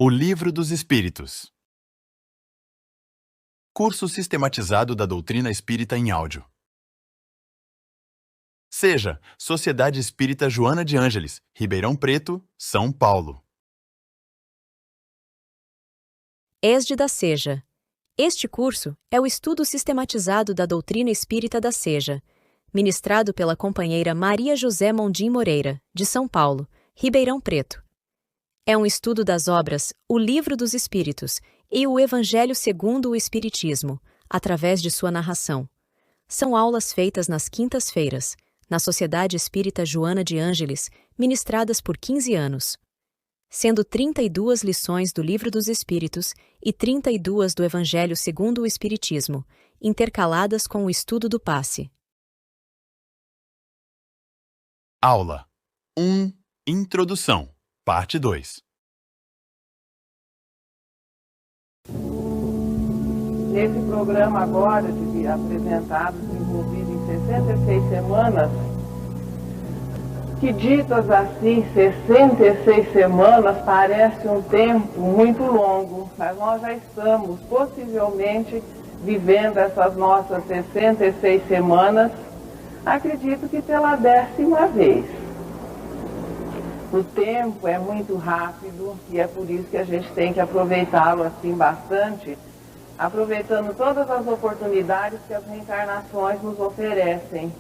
O Livro dos Espíritos. Curso sistematizado da doutrina espírita em áudio. Seja Sociedade Espírita Joana de Ângeles, Ribeirão Preto, São Paulo. ESD da Seja. Este curso é o estudo sistematizado da doutrina espírita da Seja, ministrado pela companheira Maria José Mondim Moreira, de São Paulo, Ribeirão Preto. É um estudo das obras O Livro dos Espíritos e o Evangelho segundo o Espiritismo, através de sua narração. São aulas feitas nas quintas-feiras, na Sociedade Espírita Joana de Ângeles, ministradas por 15 anos. Sendo 32 lições do Livro dos Espíritos e 32 do Evangelho segundo o Espiritismo, intercaladas com o estudo do passe. Aula 1. Introdução. Parte 2. Nesse programa agora, apresentado, desenvolvido em 66 semanas, que ditas assim, 66 semanas, parece um tempo muito longo, mas nós já estamos possivelmente vivendo essas nossas 66 semanas, acredito que pela 10ª vez. O tempo é muito rápido e é por isso que a gente tem que aproveitá-lo assim bastante, aproveitando todas as oportunidades que as reencarnações nos oferecem.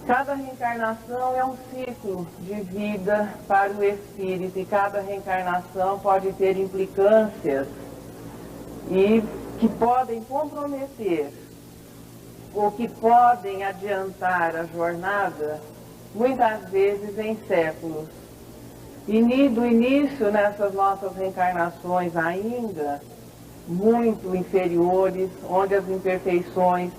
Cada reencarnação é um ciclo de vida para o espírito e cada reencarnação pode ter implicâncias e que podem comprometer ou que podem adiantar a jornada muitas vezes em séculos. E do início nessas nossas reencarnações ainda muito inferiores, onde as imperfeições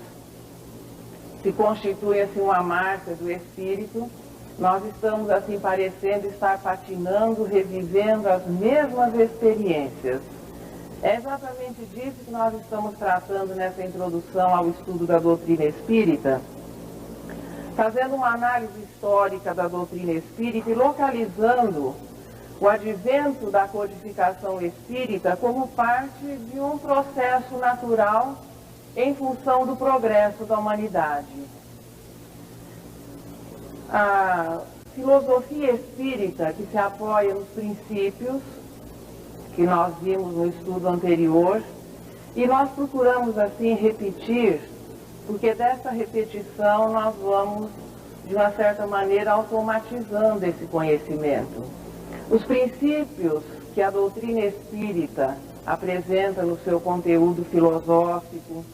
se constituem assim uma marca do espírito, nós estamos assim parecendo estar patinando, revivendo as mesmas experiências. É exatamente disso que nós estamos tratando nessa introdução ao estudo da doutrina espírita, fazendo uma análise histórica da doutrina espírita e localizando o advento da codificação espírita como parte de um processo natural em função do progresso da humanidade. A filosofia espírita, que se apoia nos princípios que nós vimos no estudo anterior, e nós procuramos assim repetir, porque dessa repetição nós vamos, de uma certa maneira, automatizando esse conhecimento. Os princípios que a doutrina espírita apresenta no seu conteúdo filosófico,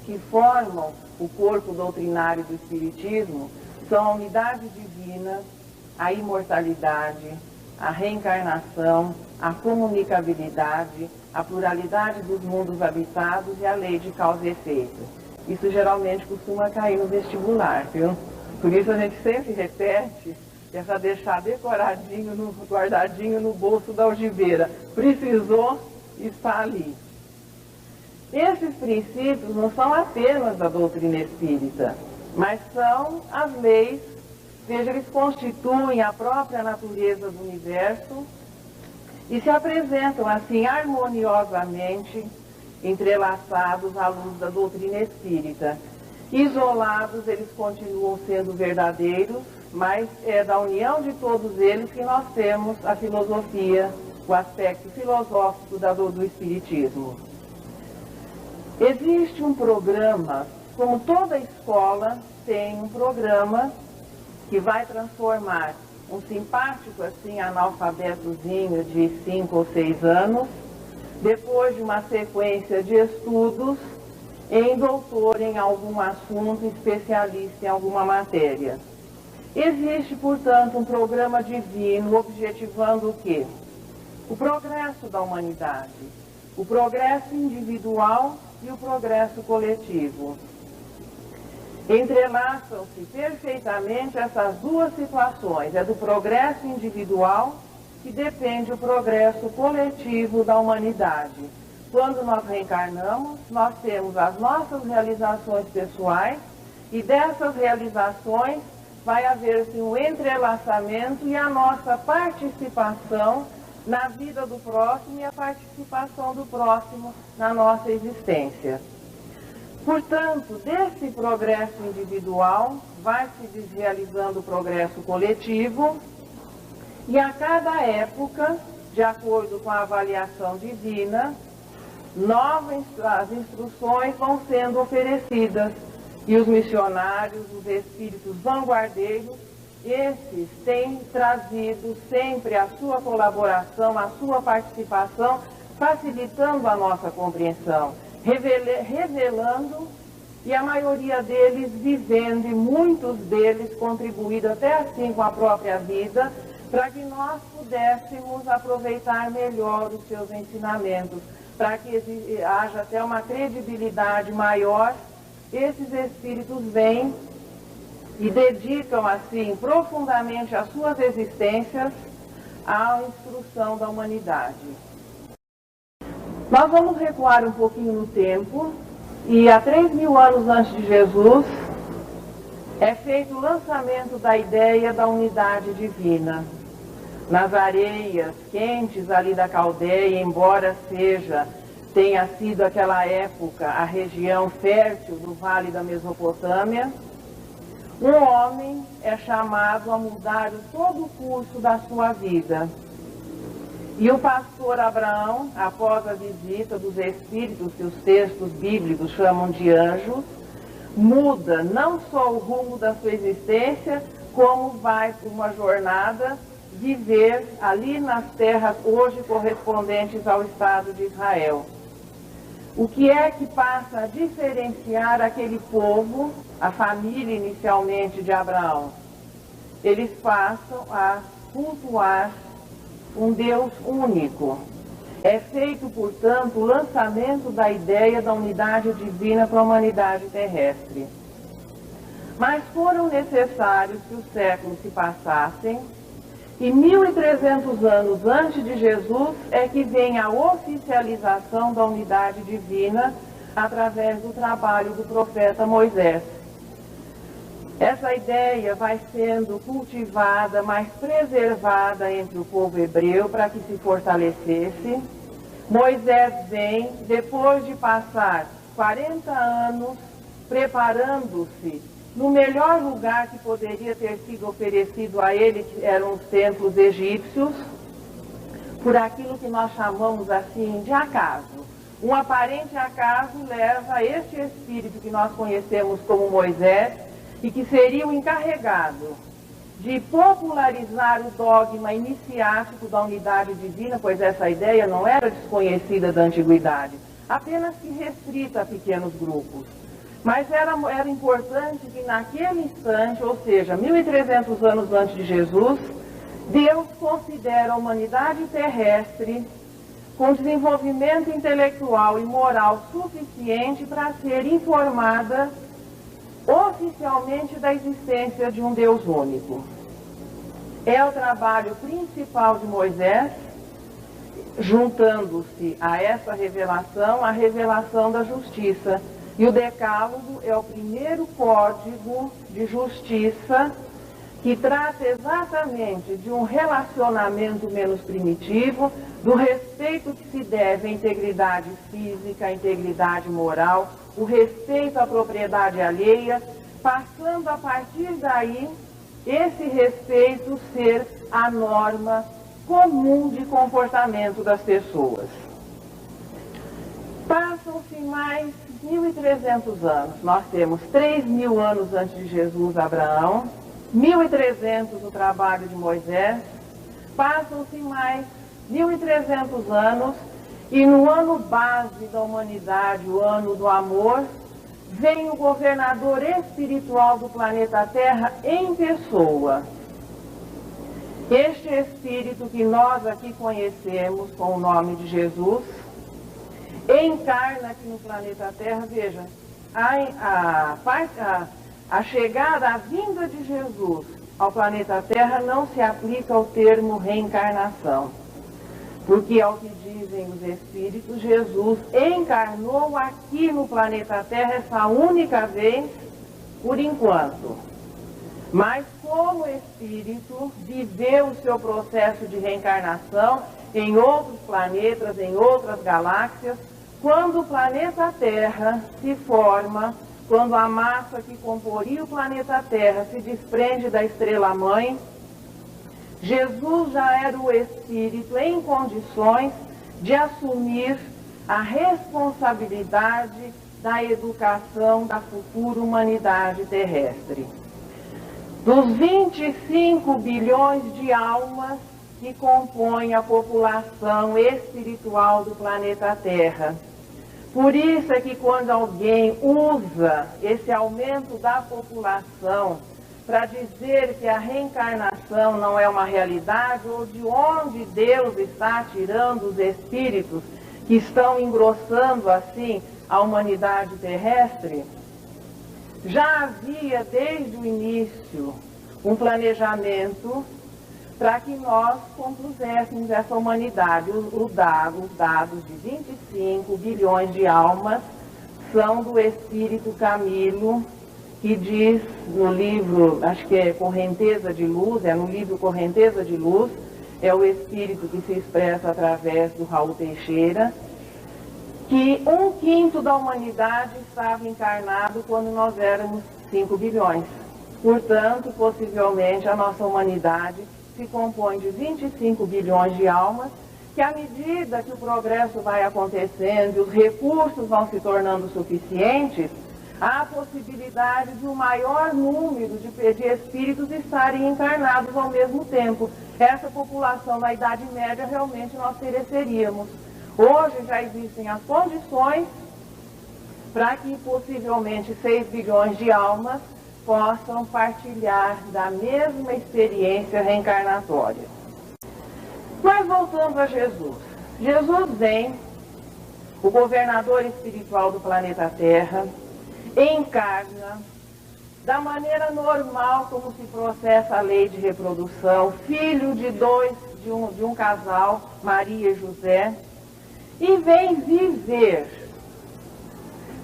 que formam o corpo doutrinário do espiritismo, são a unidade divina, a imortalidade, a reencarnação, a comunicabilidade, a pluralidade dos mundos habitados e a lei de causa e efeito. Isso geralmente costuma cair no vestibular, viu? Por isso a gente sempre repete, é para deixar decoradinho, guardadinho no bolso da algibeira. Precisou, está ali. Esses princípios não são apenas da doutrina espírita, mas são as leis, veja, eles constituem a própria natureza do universo e se apresentam assim harmoniosamente entrelaçados à luz da doutrina espírita. Isolados, eles continuam sendo verdadeiros, mas é da união de todos eles que nós temos a filosofia, o aspecto filosófico do espiritismo. Existe um programa, como toda escola tem um programa que vai transformar um simpático assim analfabetozinho de 5 ou 6 anos, depois de uma sequência de estudos, em doutor em algum assunto, especialista em alguma matéria. Existe, portanto, um programa divino objetivando o quê? O progresso da humanidade, o progresso individual e o progresso coletivo. Entrelaçam-se perfeitamente essas duas situações, é do progresso individual que depende o progresso coletivo da humanidade. Quando nós reencarnamos, nós temos as nossas realizações pessoais e dessas realizações vai haver assim, um entrelaçamento e a nossa participação na vida do próximo e a participação do próximo na nossa existência. Portanto, desse progresso individual vai se desrealizando o progresso coletivo e a cada época, de acordo com a avaliação divina, as instruções vão sendo oferecidas e os missionários, os espíritos vanguardeiros, esses têm trazido sempre a sua colaboração, a sua participação, facilitando a nossa compreensão, revelando, e a maioria deles vivendo, e muitos deles contribuindo até assim com a própria vida, para que nós pudéssemos aproveitar melhor os seus ensinamentos, para que haja até uma credibilidade maior. Esses espíritos vêm e dedicam assim profundamente as suas existências à instrução da humanidade. Nós vamos recuar um pouquinho no tempo e há 3.000 anos antes de Jesus é feito o lançamento da ideia da unidade divina. Nas areias quentes ali da Caldeia, embora tenha sido aquela época a região fértil do Vale da Mesopotâmia, um homem é chamado a mudar todo o curso da sua vida. E o pastor Abraão, após a visita dos espíritos que os textos bíblicos chamam de anjos, muda não só o rumo da sua existência, como vai por uma jornada viver ali nas terras hoje correspondentes ao Estado de Israel. O que é que passa a diferenciar aquele povo, a família inicialmente de Abraão? Eles passam a cultuar um Deus único. É feito, portanto, o lançamento da ideia da unidade divina para a humanidade terrestre. Mas foram necessários que os séculos se passassem, e 1.300 anos antes de Jesus é que vem a oficialização da unidade divina através do trabalho do profeta Moisés. Essa ideia vai sendo cultivada, mais preservada entre o povo hebreu para que se fortalecesse. Moisés vem, depois de passar 40 anos preparando-se no melhor lugar que poderia ter sido oferecido a ele, que eram os templos egípcios, por aquilo que nós chamamos assim de acaso. Um aparente acaso leva a este espírito que nós conhecemos como Moisés, e que seria o encarregado de popularizar o dogma iniciático da unidade divina, pois essa ideia não era desconhecida da antiguidade, apenas que restrita a pequenos grupos. Mas era importante que naquele instante, ou seja, 1.300 anos antes de Jesus, Deus considera a humanidade terrestre com desenvolvimento intelectual e moral suficiente para ser informada oficialmente da existência de um Deus único. É o trabalho principal de Moisés, juntando-se a essa revelação, a revelação da justiça. E o Decálogo é o primeiro código de justiça que trata exatamente de um relacionamento menos primitivo, do respeito que se deve à integridade física, à integridade moral, o respeito à propriedade alheia, passando a partir daí esse respeito ser a norma comum de comportamento das pessoas. Passam-se mais 1.300 anos. Nós temos 3.000 anos antes de Jesus, Abraão, 1.300 o trabalho de Moisés, passam-se mais 1.300 anos e no ano base da humanidade, o ano do amor, vem o governador espiritual do planeta Terra em pessoa. Este espírito que nós aqui conhecemos com o nome de Jesus, encarna aqui no planeta Terra. Veja, a chegada, a vinda de Jesus ao planeta Terra não se aplica ao termo reencarnação, porque, ao que dizem os espíritos, Jesus encarnou aqui no planeta Terra essa única vez, por enquanto. Mas como espírito, viveu o seu processo de reencarnação em outros planetas, em outras galáxias, quando o planeta Terra se forma, quando a massa que comporia o planeta Terra se desprende da estrela-mãe, Jesus já era o Espírito em condições de assumir a responsabilidade da educação da futura humanidade terrestre. Dos 25 bilhões de almas que compõem a população espiritual do planeta Terra, por isso é que quando alguém usa esse aumento da população para dizer que a reencarnação não é uma realidade, ou de onde Deus está tirando os espíritos que estão engrossando assim a humanidade terrestre, já havia desde o início um planejamento para que nós compuséssemos essa humanidade. Os dados de 25 bilhões de almas são do Espírito Camilo, que diz no livro, acho que é Correnteza de Luz, no livro Correnteza de Luz, é o Espírito que se expressa através do Raul Teixeira, que 1/5 da humanidade estava encarnado quando nós éramos 5 bilhões. Portanto, possivelmente a nossa humanidade se compõe de 25 bilhões de almas, que à medida que o progresso vai acontecendo e os recursos vão se tornando suficientes, há a possibilidade de um maior número de espíritos estarem encarnados ao mesmo tempo. Essa população da Idade Média realmente nós mereceríamos. Hoje já existem as condições para que possivelmente 6 bilhões de almas possam partilhar da mesma experiência reencarnatória. Mas voltando a Jesus. Jesus vem, o governador espiritual do planeta Terra, encarna da maneira normal como se processa a lei de reprodução, filho de um casal, Maria e José, e vem viver,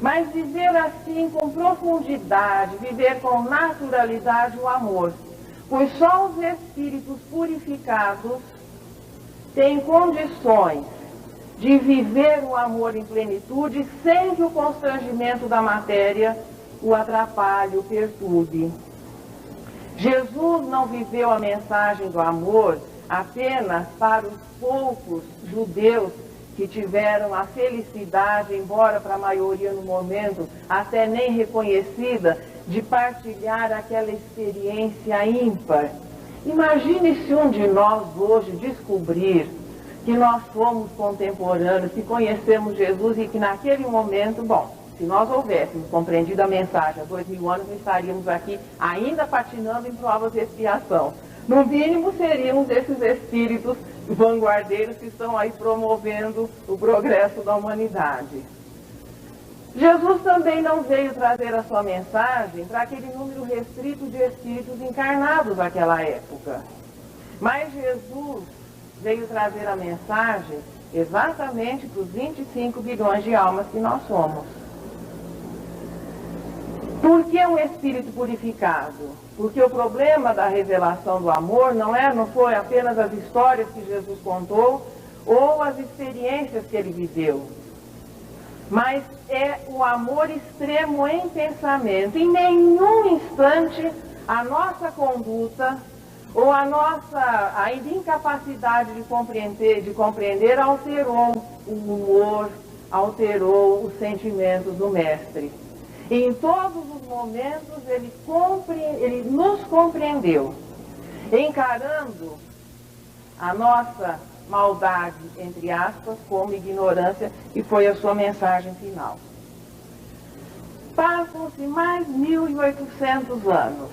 mas viver assim com profundidade, viver com naturalidade o amor, pois só os espíritos purificados têm condições de viver o amor em plenitude sem que o constrangimento da matéria o atrapalhe, o perturbe. Jesus não viveu a mensagem do amor apenas para os poucos judeus que tiveram a felicidade, embora para a maioria no momento até nem reconhecida, de partilhar aquela experiência ímpar. Imagine se um de nós hoje descobrir que nós fomos contemporâneos, que conhecemos Jesus e que naquele momento, se nós houvéssemos compreendido a mensagem há 2000 anos, estaríamos aqui ainda patinando em provas de expiação. No mínimo, seríamos esses espíritos vanguardeiros que estão aí promovendo o progresso da humanidade. Jesus também não veio trazer a sua mensagem para aquele número restrito de espíritos encarnados naquela época. Mas Jesus veio trazer a mensagem exatamente para os 25 bilhões de almas que nós somos. Por que um espírito purificado? Porque o problema da revelação do amor não foi apenas as histórias que Jesus contou ou as experiências que ele viveu, mas é o amor extremo em pensamento. Em nenhum instante a nossa conduta ou a nossa ainda incapacidade de compreender alterou o humor, alterou os sentimentos do Mestre. Em todos os momentos ele nos compreendeu, encarando a nossa maldade, entre aspas, como ignorância, e foi a sua mensagem final. Passam-se mais 1.800 anos,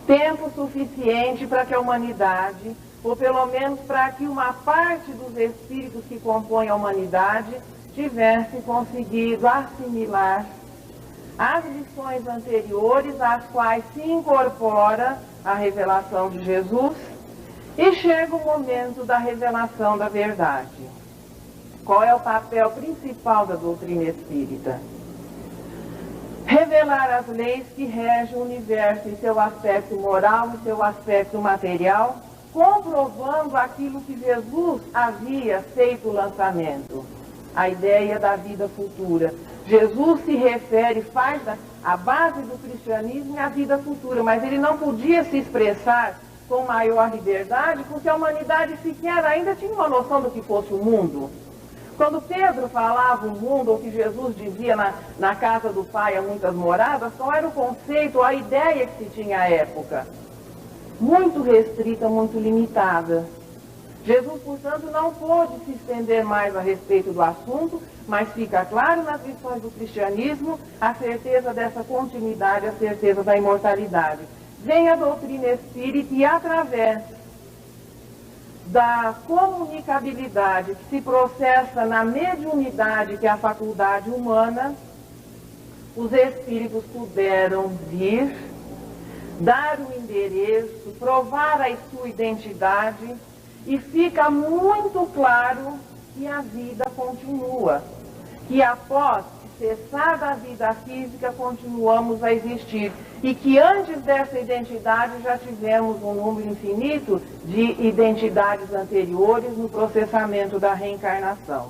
tempo suficiente para que a humanidade, ou pelo menos para que uma parte dos espíritos que compõem a humanidade, tivesse conseguido assimilar as lições anteriores, às quais se incorpora a revelação de Jesus, e chega o momento da revelação da verdade. Qual é o papel principal da doutrina espírita? Revelar as leis que regem o universo em seu aspecto moral e seu aspecto material, comprovando aquilo que Jesus havia feito o lançamento, a ideia da vida futura. Jesus se refere, a base do cristianismo é a vida futura, mas ele não podia se expressar com maior liberdade, porque a humanidade sequer ainda tinha uma noção do que fosse o mundo. Quando Pedro falava o mundo, ou que Jesus dizia na casa do Pai há muitas moradas, qual era o conceito, a ideia que se tinha à época? Muito restrita, muito limitada. Jesus, portanto, não pôde se estender mais a respeito do assunto, mas fica claro nas lições do cristianismo a certeza dessa continuidade, a certeza da imortalidade. Vem a doutrina espírita e, através da comunicabilidade que se processa na mediunidade, que é a faculdade humana, os espíritos puderam vir, dar o endereço, provar a sua identidade, e fica muito claro que a vida continua, que após cessar da vida física continuamos a existir, e que antes dessa identidade já tivemos um número infinito de identidades anteriores no processamento da reencarnação.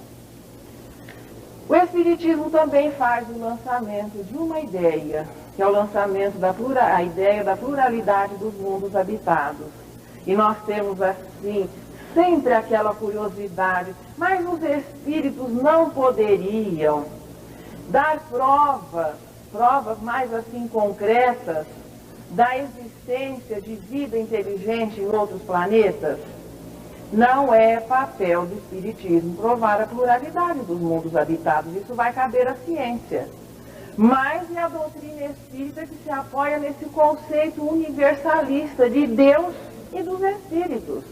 O Espiritismo também faz o lançamento de uma ideia, que é o lançamento a ideia da pluralidade dos mundos habitados. E nós temos assim sempre aquela curiosidade, mas os espíritos não poderiam dar provas mais assim concretas da existência de vida inteligente em outros planetas? Não é papel do Espiritismo provar a pluralidade dos mundos habitados, isso vai caber à ciência. Mas é a doutrina espírita que se apoia nesse conceito universalista de Deus e dos espíritos.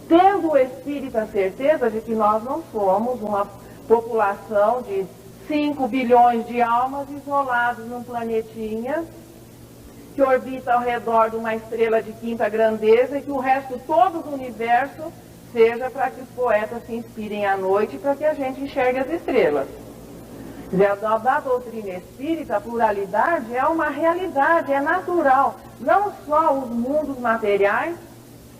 Tendo o espírita a certeza de que nós não somos uma população de 5 bilhões de almas isolados num planetinha que orbita ao redor de uma estrela de quinta grandeza e que o resto todo do universo seja para que os poetas se inspirem à noite para que a gente enxergue as estrelas. Da doutrina espírita, a pluralidade é uma realidade, é natural. Não só os mundos materiais,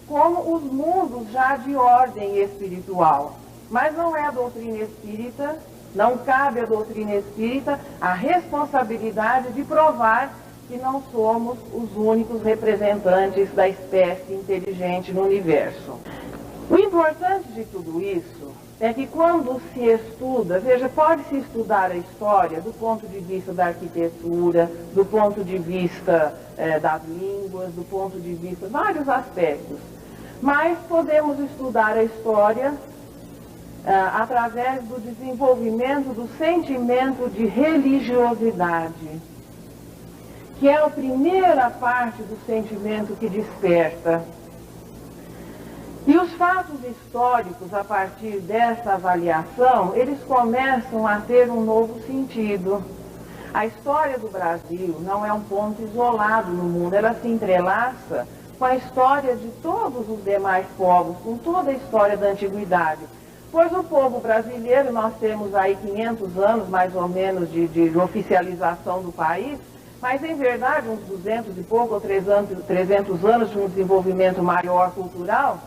como os mundos já de ordem espiritual. Mas não é a doutrina espírita, não cabe à doutrina espírita a responsabilidade de provar que não somos os únicos representantes da espécie inteligente no universo. O importante de tudo isso é que quando se estuda, veja, pode-se estudar a história do ponto de vista da arquitetura, do ponto de vista das línguas, do ponto de vista de vários aspectos, mas podemos estudar a história através do desenvolvimento do sentimento de religiosidade, que é a primeira parte do sentimento que desperta. E os fatos históricos, a partir dessa avaliação, eles começam a ter um novo sentido. A história do Brasil não é um ponto isolado no mundo, ela se entrelaça com a história de todos os demais povos, com toda a história da antiguidade. Pois o povo brasileiro, nós temos aí 500 anos, mais ou menos, de oficialização do país, mas em verdade uns 200 e pouco, ou 300 anos de um desenvolvimento maior cultural.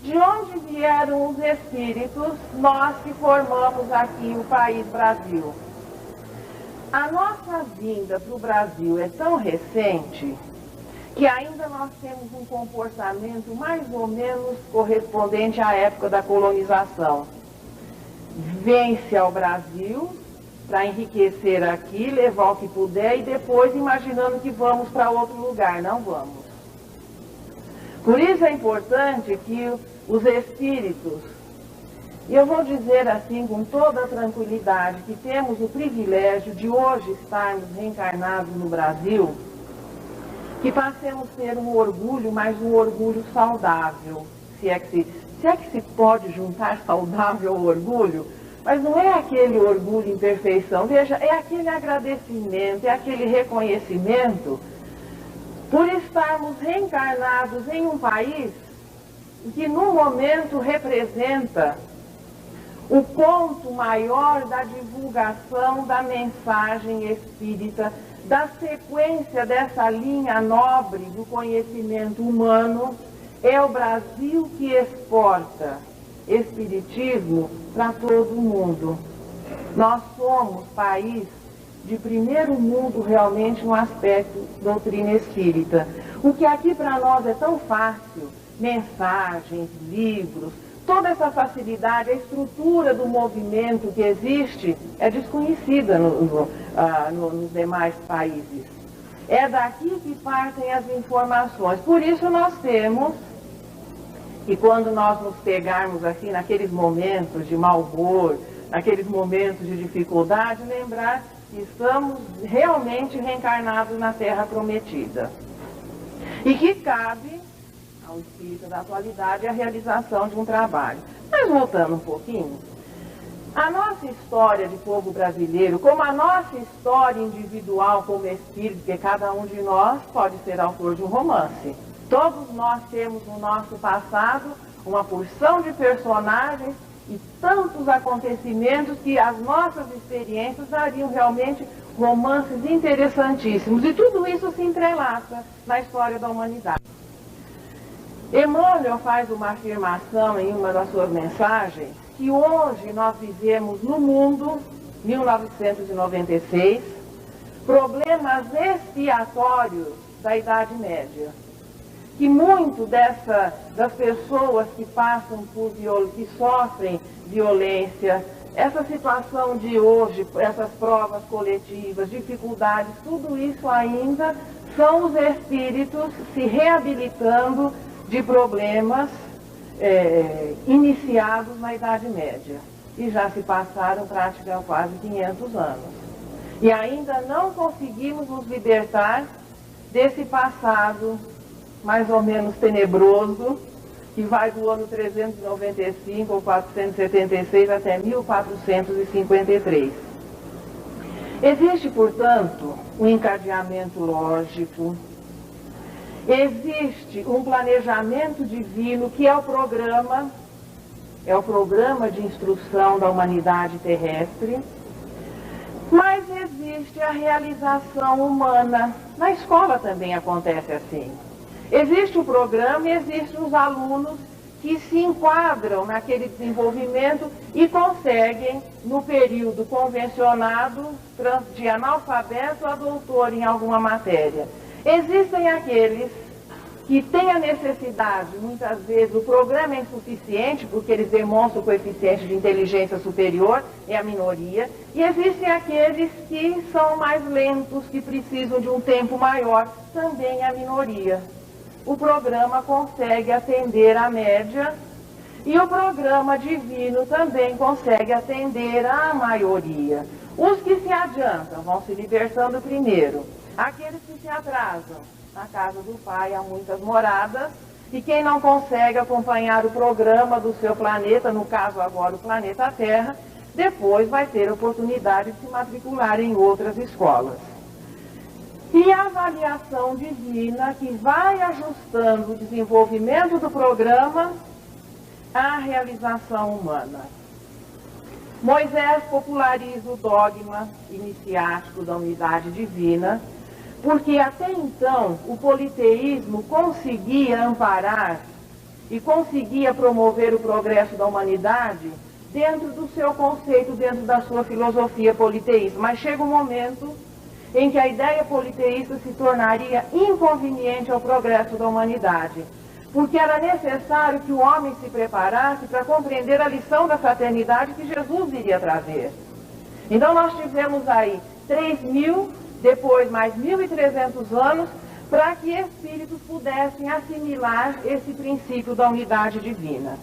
De onde vieram os espíritos, nós que formamos aqui o país Brasil? A nossa vinda para o Brasil é tão recente que ainda nós temos um comportamento mais ou menos correspondente à época da colonização. Vem-se ao Brasil para enriquecer aqui, levar o que puder e depois imaginando que vamos para outro lugar. Não vamos. Por isso é importante que os espíritos, e eu vou dizer assim com toda a tranquilidade, que temos o privilégio de hoje estarmos reencarnados no Brasil, que passemos a ter um orgulho, mas um orgulho saudável, se é que se pode juntar saudável ao orgulho, mas não é aquele orgulho em perfeição, veja, é aquele agradecimento, é aquele reconhecimento por estarmos reencarnados em um país que no momento representa o ponto maior da divulgação da mensagem espírita, da sequência dessa linha nobre do conhecimento humano É o Brasil que exporta espiritismo para todo o mundo. Nós somos país de primeiro mundo realmente no aspecto doutrina espírita. O que aqui para nós é tão fácil, mensagens, livros, toda essa facilidade, a estrutura do movimento que existe é desconhecida nos demais países. É daqui que partem as informações. Por isso nós temos, e quando nós nos pegarmos assim naqueles momentos de mau humor, naqueles momentos de dificuldade, lembrar que estamos realmente reencarnados na Terra Prometida. E que cabe ao espírito da atualidade a realização de um trabalho. Mas voltando um pouquinho, a nossa história de povo brasileiro, como a nossa história individual como espírito, porque cada um de nós pode ser autor de um romance. Todos nós temos no nosso passado uma porção de personagens e tantos acontecimentos que as nossas experiências dariam realmente romances interessantíssimos. E tudo isso se entrelaça na história da humanidade. Emmanuel faz uma afirmação em uma das suas mensagens que hoje nós vivemos no mundo, 1996, problemas expiatórios da Idade Média. Que muito das pessoas que passam que sofrem violência, essa situação de hoje, essas provas coletivas, dificuldades, tudo isso ainda são os espíritos se reabilitando de problemas iniciados na Idade Média. E já se passaram praticamente quase 500 anos. E ainda não conseguimos nos libertar desse passado mais ou menos tenebroso, que vai do ano 395 ou 476 até 1453. Existe, portanto, um encadeamento lógico, existe um planejamento divino que é o programa de instrução da humanidade terrestre, mas existe a realização humana. Na escola também acontece assim. Existe o programa e existem os alunos que se enquadram naquele desenvolvimento e conseguem, no período convencionado, de analfabeto a doutor em alguma matéria. Existem aqueles que têm a necessidade, muitas vezes o programa é insuficiente, porque eles demonstram o coeficiente de inteligência superior, é a minoria, e existem aqueles que são mais lentos, que precisam de um tempo maior, também é a minoria. O programa consegue atender a média e o programa divino também consegue atender a maioria. Os que se adiantam vão se libertando primeiro. Aqueles que se atrasam, na casa do Pai há muitas moradas, e quem não consegue acompanhar o programa do seu planeta, no caso agora o planeta Terra, depois vai ter a oportunidade de se matricular em outras escolas. E a avaliação divina que vai ajustando o desenvolvimento do programa à realização humana. Moisés populariza o dogma iniciático da unidade divina, porque até então o politeísmo conseguia amparar e conseguia promover o progresso da humanidade dentro do seu conceito, dentro da sua filosofia politeísta. Mas chega um momento em que a ideia politeísta se tornaria inconveniente ao progresso da humanidade, porque era necessário que o homem se preparasse para compreender a lição da fraternidade que Jesus iria trazer. Então nós tivemos aí 3.000, depois mais 1.300 anos, para que espíritos pudessem assimilar esse princípio da unidade divina.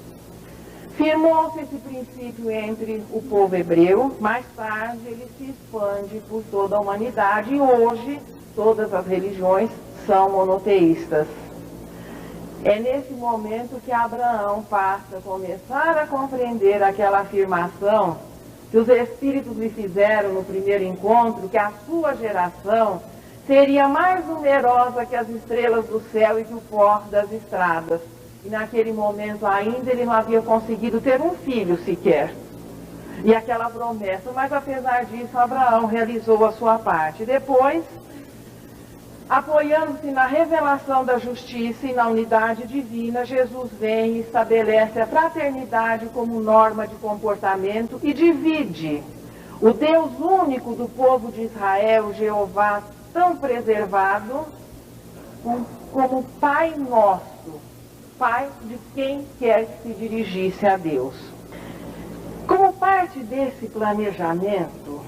Firmou-se esse princípio entre o povo hebreu, mais tarde ele se expande por toda a humanidade e hoje todas as religiões são monoteístas. É nesse momento que Abraão passa a começar a compreender aquela afirmação que os espíritos lhe fizeram no primeiro encontro, que a sua geração seria mais numerosa que as estrelas do céu e que o pó das estradas. E naquele momento ainda ele não havia conseguido ter um filho sequer. E aquela promessa, mas apesar disso Abraão realizou a sua parte. Depois, apoiando-se na revelação da justiça e na unidade divina, Jesus vem e estabelece a fraternidade como norma de comportamento e divide o Deus único do povo de Israel, Jeová, tão preservado, como Pai nosso, Pai de quem quer que se dirigisse a Deus. Como parte desse planejamento,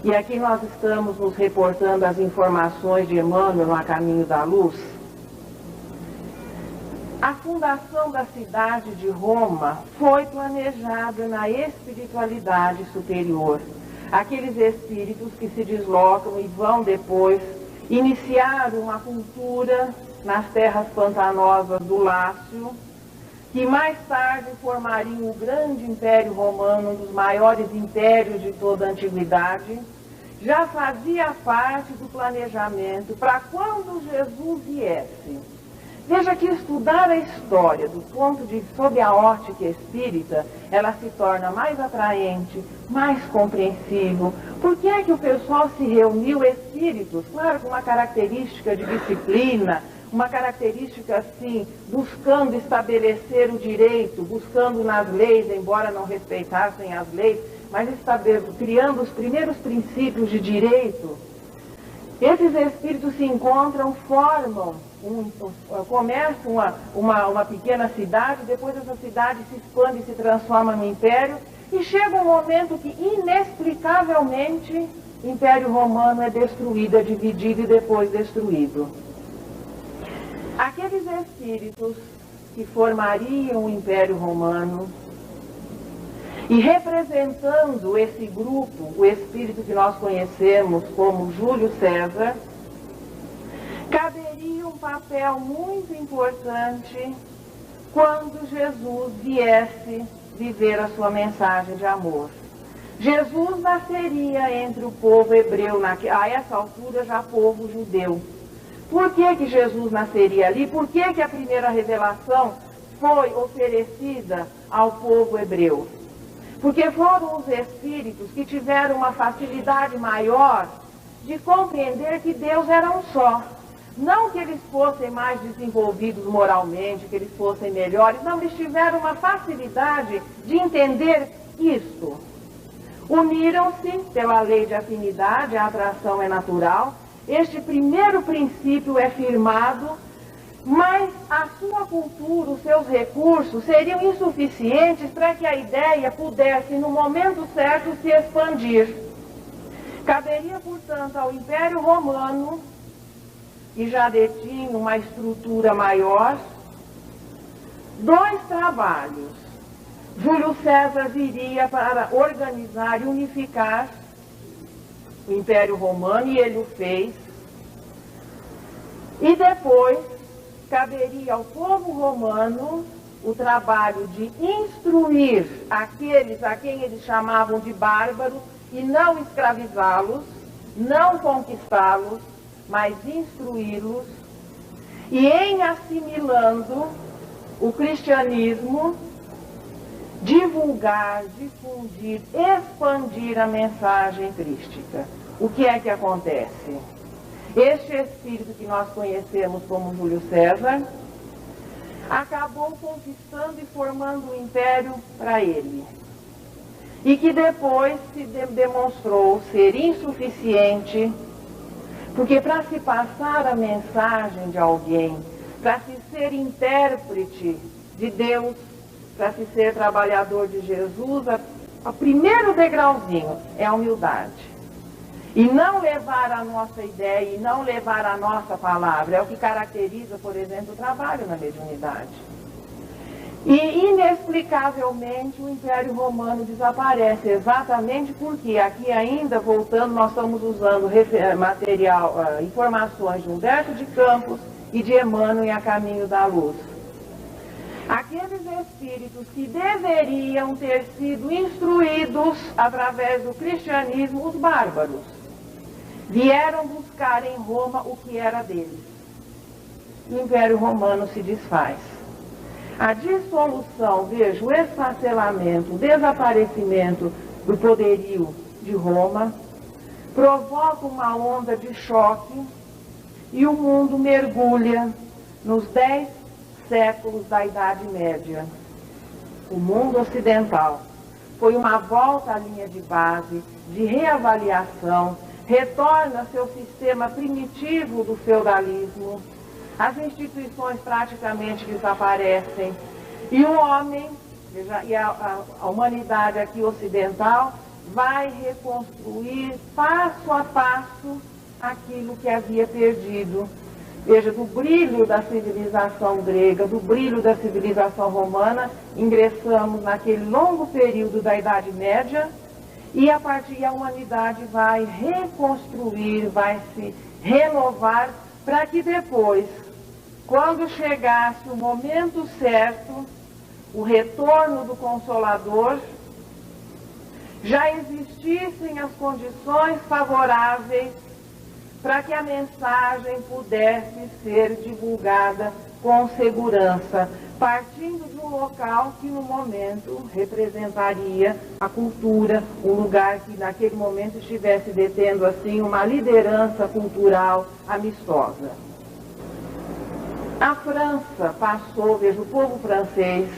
e aqui nós estamos nos reportando as informações de Emmanuel no A Caminho da Luz, a fundação da cidade de Roma foi planejada na espiritualidade superior. Aqueles espíritos que se deslocam e vão depois iniciar uma cultura nas terras pantanosas do Lácio, que mais tarde formariam o grande Império Romano, um dos maiores impérios de toda a antiguidade, já fazia parte do planejamento para quando Jesus viesse. Veja que estudar a história sob a ótica espírita, ela se torna mais atraente, mais compreensível. Por que é que o pessoal se reuniu, espíritos, claro, com uma característica de disciplina, uma característica assim, buscando estabelecer o direito, buscando nas leis, embora não respeitassem as leis, mas criando os primeiros princípios de direito. Esses espíritos se encontram, formam, começam uma pequena cidade, depois essa cidade se expande e se transforma no império, e chega um momento que, inexplicavelmente, o Império Romano é destruído, é dividido e depois destruído. Aqueles espíritos que formariam o Império Romano, e representando esse grupo, o espírito que nós conhecemos como Júlio César, caberia um papel muito importante quando Jesus viesse viver a sua mensagem de amor. Jesus nasceria entre o povo hebreu, a essa altura já povo judeu. Por que Jesus nasceria ali? Por que a primeira revelação foi oferecida ao povo hebreu? Porque foram os espíritos que tiveram uma facilidade maior de compreender que Deus era um só. Não que eles fossem mais desenvolvidos moralmente, que eles fossem melhores, não, eles tiveram uma facilidade de entender isto. Uniram-se pela lei de afinidade, a atração é natural. Este primeiro princípio é firmado, mas a sua cultura, os seus recursos seriam insuficientes para que a ideia pudesse, no momento certo, se expandir. Caberia, portanto, ao Império Romano, que já detinha uma estrutura maior, dois trabalhos. Júlio César viria para organizar e unificar o Império Romano, e ele o fez. E depois caberia ao povo romano o trabalho de instruir aqueles a quem eles chamavam de bárbaros e não escravizá-los, não conquistá-los, mas instruí-los, e em assimilando o cristianismo, divulgar, difundir, expandir a mensagem crística. O que é que acontece? Este espírito que nós conhecemos como Júlio César acabou conquistando e formando um império para ele, e que depois se demonstrou ser insuficiente, porque para se passar a mensagem de alguém, para se ser intérprete de Deus, para se ser trabalhador de Jesus, o primeiro degrauzinho é a humildade. E não levar a nossa ideia, e não levar a nossa palavra, é o que caracteriza, por exemplo, o trabalho na mediunidade. E, inexplicavelmente, o Império Romano desaparece, exatamente porque, aqui ainda, voltando, nós estamos usando informações de Humberto de Campos e de Emmanuel em A Caminho da Luz. Aqueles espíritos que deveriam ter sido instruídos através do cristianismo, os bárbaros, vieram buscar em Roma o que era deles. O Império Romano se desfaz. A dissolução, veja, o esfacelamento, o desaparecimento do poderio de Roma provoca uma onda de choque e o mundo mergulha nos 10 séculos da Idade Média. O mundo ocidental foi uma volta à linha de base, de reavaliação, retorna a seu sistema primitivo do feudalismo, as instituições praticamente desaparecem, e o homem, e a humanidade aqui ocidental, vai reconstruir passo a passo aquilo que havia perdido. Veja, do brilho da civilização grega, do brilho da civilização romana, ingressamos naquele longo período da Idade Média, e a partir a humanidade vai reconstruir, vai se renovar, para que depois, quando chegasse o momento certo, o retorno do Consolador, já existissem as condições favoráveis para que a mensagem pudesse ser divulgada com segurança, partindo de um local que no momento representaria a cultura, um lugar que naquele momento estivesse detendo assim uma liderança cultural amistosa. A França passou, veja, o povo francês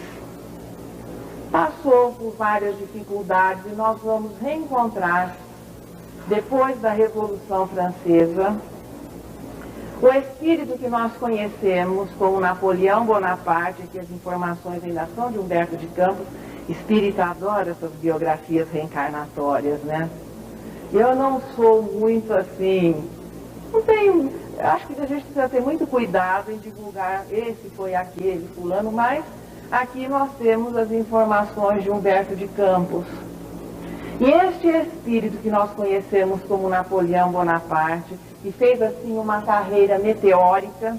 passou por várias dificuldades, e nós vamos reencontrar, depois da Revolução Francesa, o espírito que nós conhecemos como Napoleão Bonaparte, que as informações ainda são de Humberto de Campos. Espírita adora essas biografias reencarnatórias, né? Eu não sou muito assim, não tenho, acho que a gente precisa ter muito cuidado em divulgar esse foi aquele, fulano, mas aqui nós temos as informações de Humberto de Campos. E este espírito que nós conhecemos como Napoleão Bonaparte, que fez assim uma carreira meteórica,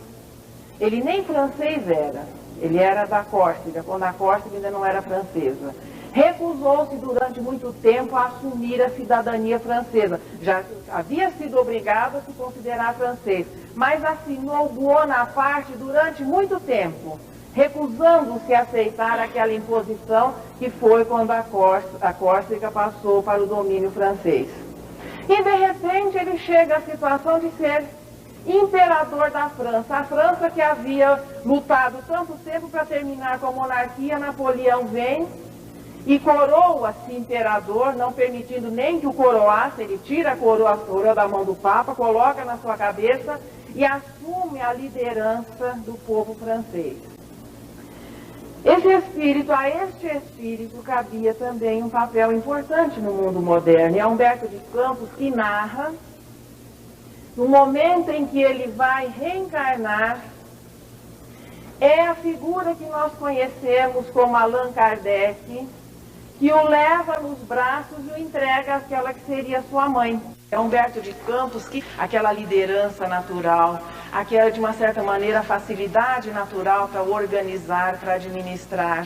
ele nem francês era, ele era da Córcega, quando a Córcega ainda não era francesa. Recusou-se durante muito tempo a assumir a cidadania francesa, já havia sido obrigado a se considerar francês, mas assinou Bonaparte durante muito tempo, recusando-se a aceitar aquela imposição que foi quando a Córcega passou para o domínio francês. E de repente ele chega à situação de ser imperador da França. A França que havia lutado tanto tempo para terminar com a monarquia, Napoleão vem e coroa-se imperador, não permitindo nem que o coroasse. Ele tira a coroa da mão do Papa, coloca na sua cabeça e assume a liderança do povo francês. A este espírito cabia também um papel importante no mundo moderno. E é Humberto de Campos que narra, no momento em que ele vai reencarnar, é a figura que nós conhecemos como Allan Kardec, que o leva nos braços e o entrega àquela que seria sua mãe. É Humberto de Campos que aquela liderança natural, aquela, de uma certa maneira, facilidade natural para organizar, para administrar,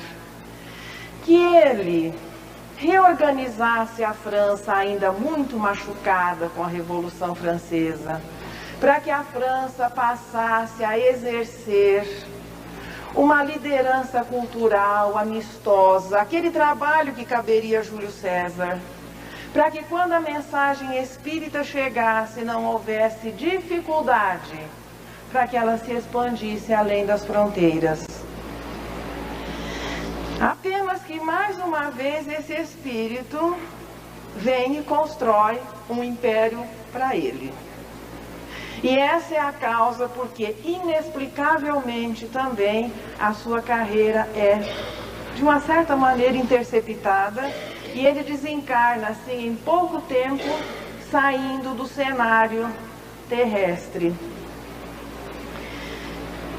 que ele reorganizasse a França ainda muito machucada com a Revolução Francesa, para que a França passasse a exercer uma liderança cultural amistosa, aquele trabalho que caberia a Júlio César, para que quando a mensagem espírita chegasse não houvesse dificuldade para que ela se expandisse além das fronteiras. Apenas que mais uma vez esse espírito vem e constrói um império para ele. E essa é a causa porque inexplicavelmente também a sua carreira é de uma certa maneira interceptada e ele desencarna assim em pouco tempo, saindo do cenário terrestre.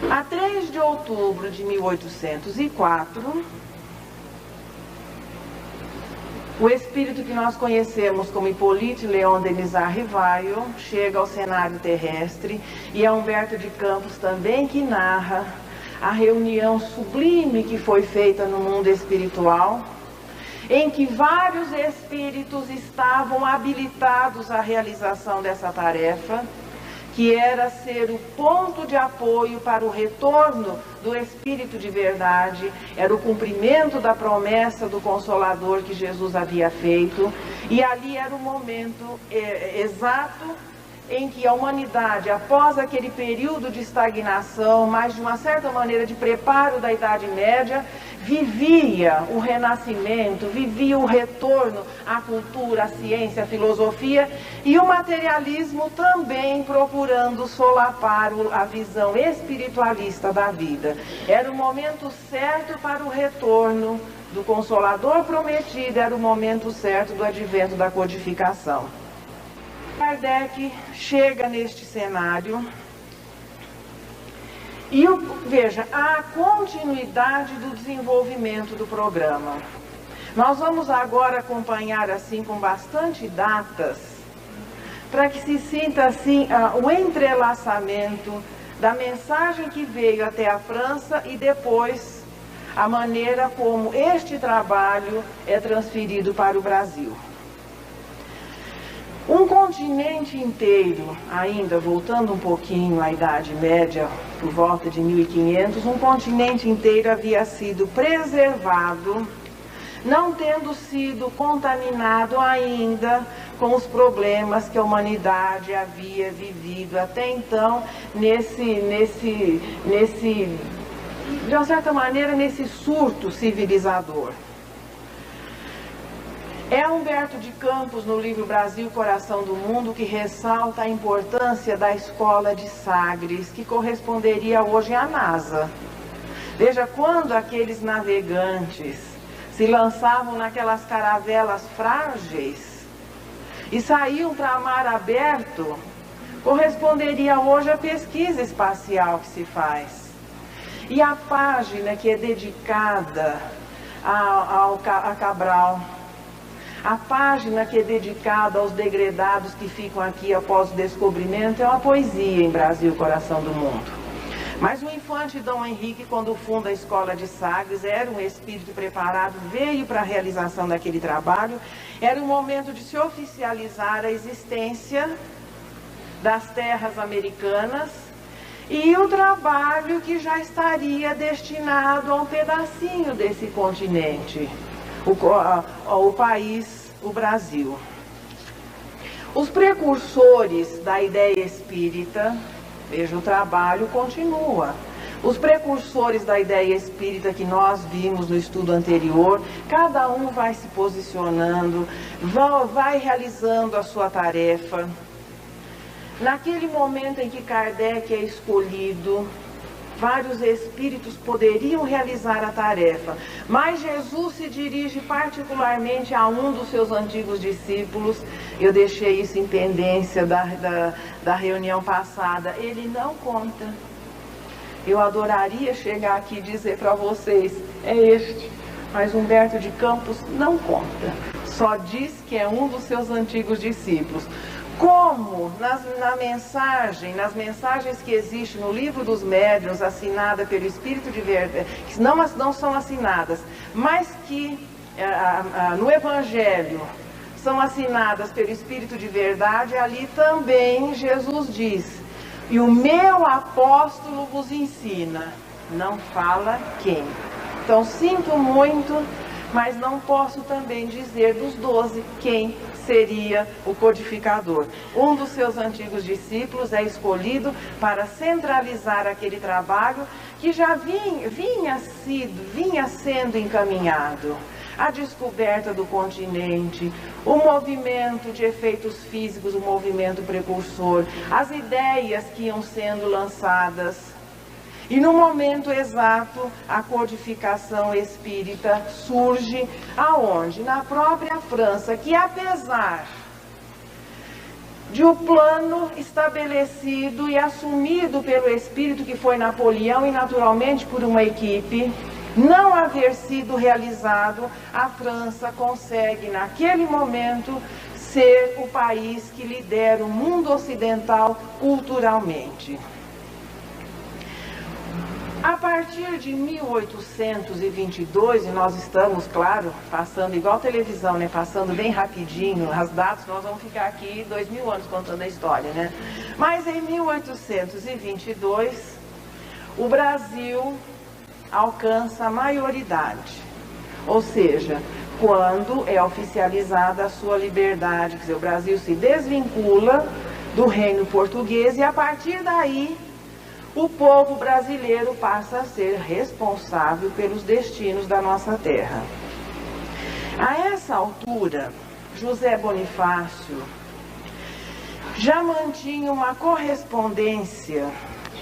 A 3 de outubro de 1804, o espírito que nós conhecemos como Hippolyte Léon Denisard Rivaio chega ao cenário terrestre e é Humberto de Campos também que narra a reunião sublime que foi feita no mundo espiritual, em que vários espíritos estavam habilitados à realização dessa tarefa, que era ser o ponto de apoio para o retorno do Espírito de verdade, era o cumprimento da promessa do Consolador que Jesus havia feito, e ali era o momento exato em que a humanidade, após aquele período de estagnação, mas de uma certa maneira de preparo da Idade Média, vivia o renascimento, vivia o retorno à cultura, à ciência, à filosofia, e o materialismo também procurando solapar a visão espiritualista da vida. Era o momento certo para o retorno do Consolador prometido, era o momento certo do advento da codificação. Kardec chega neste cenário e, veja, há continuidade do desenvolvimento do programa. Nós vamos agora acompanhar assim com bastante datas, para que se sinta assim o entrelaçamento da mensagem que veio até a França e depois a maneira como este trabalho é transferido para o Brasil. Um continente inteiro, ainda voltando um pouquinho à Idade Média, por volta de 1500, um continente inteiro havia sido preservado, não tendo sido contaminado ainda com os problemas que a humanidade havia vivido até então, de uma certa maneira, nesse surto civilizador. É Humberto de Campos, no livro Brasil, Coração do Mundo, que ressalta a importância da escola de Sagres, que corresponderia hoje à NASA. Veja, quando aqueles navegantes se lançavam naquelas caravelas frágeis e saíam para mar aberto, corresponderia hoje à pesquisa espacial que se faz. E a página que é dedicada a Cabral, a página que é dedicada aos degredados que ficam aqui após o descobrimento, é uma poesia em Brasil, Coração do Mundo. Mas o infante Dom Henrique, quando funda a escola de Sagres, era um espírito preparado, veio para a realização daquele trabalho. Era o momento de se oficializar a existência das terras americanas e o trabalho que já estaria destinado a um pedacinho desse continente. O país, o Brasil. Os precursores da ideia espírita, veja, o trabalho continua. Os precursores da ideia espírita que nós vimos no estudo anterior, cada um vai se posicionando, vai realizando a sua tarefa. Naquele momento em que Kardec é escolhido, vários espíritos poderiam realizar a tarefa, mas Jesus se dirige particularmente a um dos seus antigos discípulos. Eu deixei isso em pendência da reunião passada. Ele não conta. Eu adoraria chegar aqui e dizer para vocês, é este, mas Humberto de Campos não conta. Só diz que é um dos seus antigos discípulos. Como nas mensagens que existem no Livro dos Médiuns, assinada pelo Espírito de Verdade, que não são assinadas, mas que no Evangelho são assinadas pelo Espírito de Verdade, ali também Jesus diz, e o meu apóstolo vos ensina, não fala quem. Então sinto muito, mas não posso também dizer dos 12 quem seria o codificador. Um dos seus antigos discípulos é escolhido para centralizar aquele trabalho que já vinha sendo encaminhado. A descoberta do continente, o movimento de efeitos físicos, o movimento precursor, as ideias que iam sendo lançadas. E no momento exato, a codificação espírita surge aonde? Na própria França, que apesar de o plano estabelecido e assumido pelo espírito que foi Napoleão e naturalmente por uma equipe, não haver sido realizado, a França consegue naquele momento ser o país que lidera o mundo ocidental culturalmente. A partir de 1822, e nós estamos, claro, passando igual televisão, né? Passando bem rapidinho as datas, nós vamos ficar aqui 2000 anos contando a história, né? Mas em 1822, o Brasil alcança a maioridade, ou seja, quando é oficializada a sua liberdade, quer dizer, o Brasil se desvincula do reino português, e a partir daí o povo brasileiro passa a ser responsável pelos destinos da nossa terra. A essa altura, José Bonifácio já mantinha uma correspondência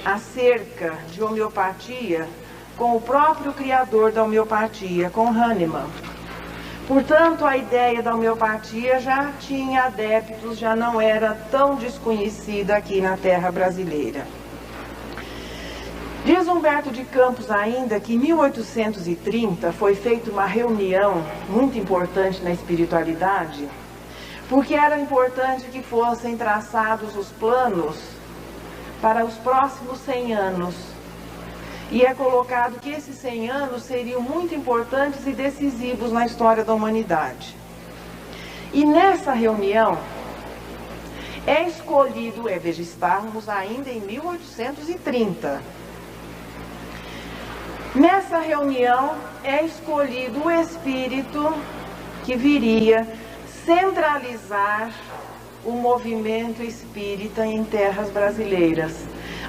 acerca de homeopatia com o próprio criador da homeopatia, com Hahnemann. Portanto, a ideia da homeopatia já tinha adeptos, já não era tão desconhecida aqui na terra brasileira. Diz Humberto de Campos ainda que em 1830 foi feita uma reunião muito importante na espiritualidade, porque era importante que fossem traçados os planos para os próximos 100 anos. E é colocado que esses 100 anos seriam muito importantes e decisivos na história da humanidade. E nessa reunião é escolhido, veja, estávamos ainda em 1830. Nessa reunião é escolhido o espírito que viria centralizar o movimento espírita em terras brasileiras.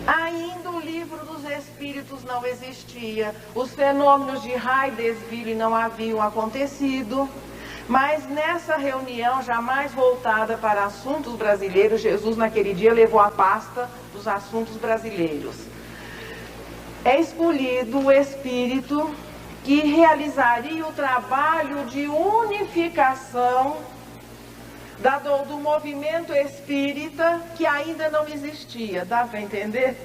Ainda o livro dos espíritos não existia, os fenômenos de Hydesville não haviam acontecido, mas nessa reunião, jamais voltada para assuntos brasileiros, Jesus naquele dia levou a pasta dos assuntos brasileiros. É escolhido o espírito que realizaria o trabalho de unificação do movimento espírita que ainda não existia. Dá para entender?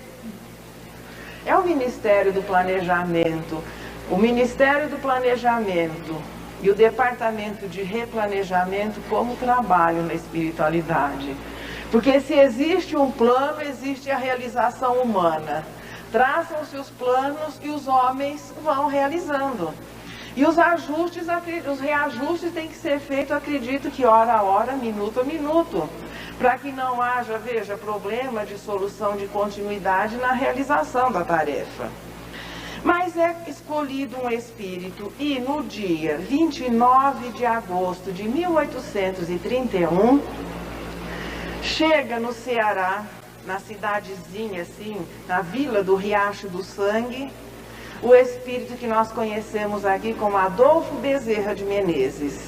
É o Ministério do Planejamento. O Ministério do Planejamento e o Departamento de Replanejamento como trabalho na espiritualidade. Porque se existe um plano, existe a realização humana. Traçam-se os planos e os homens vão realizando. E os reajustes têm que ser feitos, acredito que hora a hora, minuto a minuto, para que não haja, veja, problema de solução de continuidade na realização da tarefa. Mas é escolhido um espírito e no dia 29 de agosto de 1831, chega no Ceará, na cidadezinha assim, na vila do Riacho do Sangue, o espírito que nós conhecemos aqui como Adolfo Bezerra de Menezes,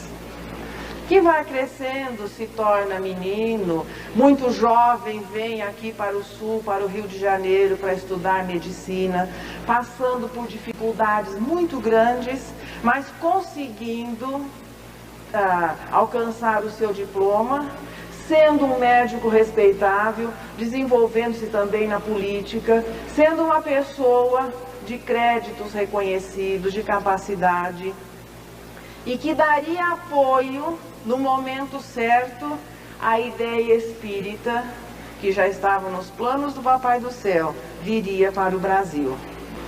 que vai crescendo, se torna menino, muito jovem, vem aqui para o sul, para o Rio de Janeiro, para estudar medicina, passando por dificuldades muito grandes, mas conseguindo alcançar o seu diploma, sendo um médico respeitável, desenvolvendo-se também na política, sendo uma pessoa de créditos reconhecidos, de capacidade, e que daria apoio no momento certo à ideia espírita que já estava nos planos do Papai do Céu, viria para o Brasil.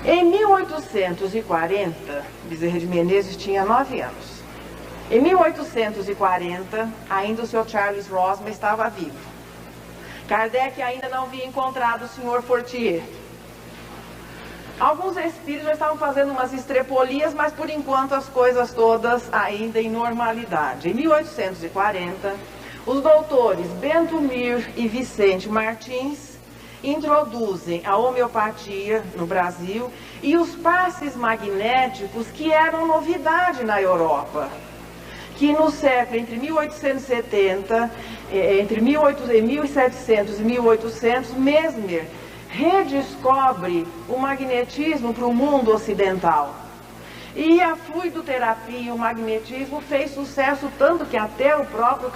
Em 1840, Bezerra de Menezes tinha 9 anos. Em 1840, ainda o Sr. Charles Rosman estava vivo. Kardec ainda não havia encontrado o Sr. Fortier. Alguns espíritos já estavam fazendo umas estrepolias, mas por enquanto as coisas todas ainda em normalidade. Em 1840, os doutores Bento Mir e Vicente Martins introduzem a homeopatia no Brasil e os passes magnéticos, que eram novidade na Europa. Que no século entre 1870, entre 1700 e 1800, Mesmer redescobre o magnetismo para o mundo ocidental. E a fluidoterapia e o magnetismo fez sucesso, tanto que até o próprio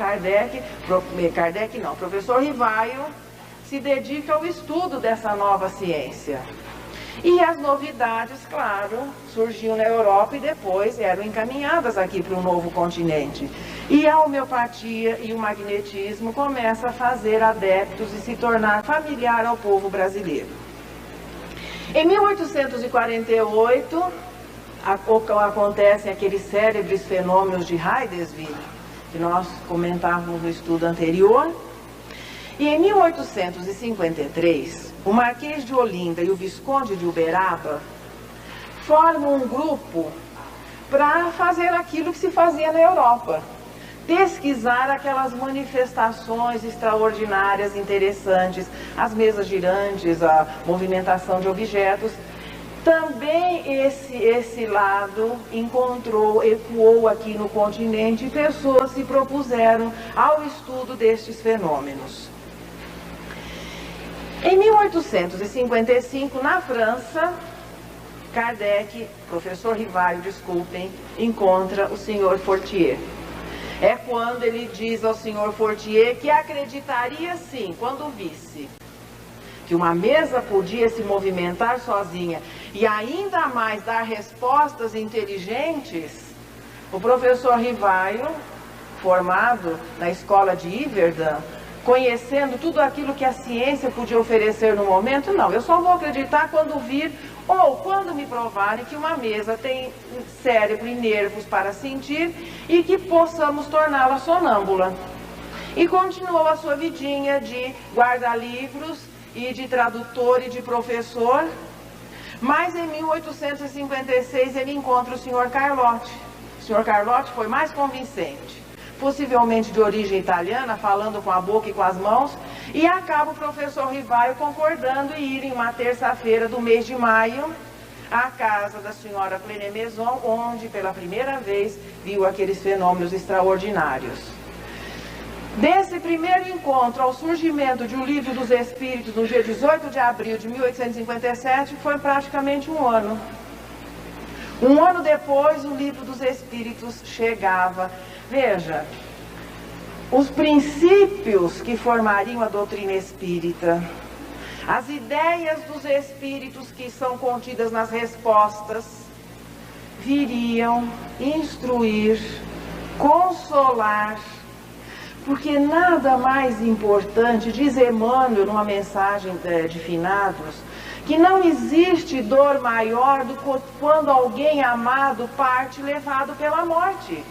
professor Rivaio se dedica ao estudo dessa nova ciência. E as novidades, claro, surgiam na Europa e depois eram encaminhadas aqui para o novo continente. E a homeopatia e o magnetismo começam a fazer adeptos e se tornar familiar ao povo brasileiro. Em 1848, acontecem aqueles célebres fenômenos de Hydesville, que nós comentávamos no estudo anterior. E em 1853, o Marquês de Olinda e o Visconde de Uberaba formam um grupo para fazer aquilo que se fazia na Europa. pesquisar aquelas manifestações extraordinárias, interessantes, as mesas girantes, a movimentação de objetos. Também esse lado ecoou aqui no continente, e pessoas se propuseram ao estudo destes fenômenos. Em 1855, na França, Kardec, professor Rivaio, desculpem, encontra o Sr. Fortier. É quando ele diz ao Sr. Fortier que acreditaria sim, quando visse que uma mesa podia se movimentar sozinha e ainda mais dar respostas inteligentes. O professor Rivaio, formado na escola de Yverdon, conhecendo tudo aquilo que a ciência podia oferecer no momento, não, eu só vou acreditar quando vir ou quando me provarem que uma mesa tem cérebro e nervos para sentir e que possamos torná-la sonâmbula. E continuou a sua vidinha de guarda-livros e de tradutor e de professor, mas em 1856 ele encontra o Sr. Carlotti. O Sr. Carlotti foi mais convincente, possivelmente de origem italiana, falando com a boca e com as mãos, e acaba o professor Rivaio concordando em ir em uma terça-feira do mês de maio à casa da senhora Plené-Maison, onde pela primeira vez viu aqueles fenômenos extraordinários. Desse primeiro encontro ao surgimento de O Livro dos Espíritos, no dia 18 de abril de 1857, foi praticamente um ano. Um ano depois, O Livro dos Espíritos chegava. Veja, os princípios que formariam a doutrina espírita, as ideias dos espíritos que são contidas nas respostas, viriam instruir, consolar, porque nada mais importante, diz Emmanuel numa mensagem de finados, que não existe dor maior do que quando alguém amado parte levado pela morte.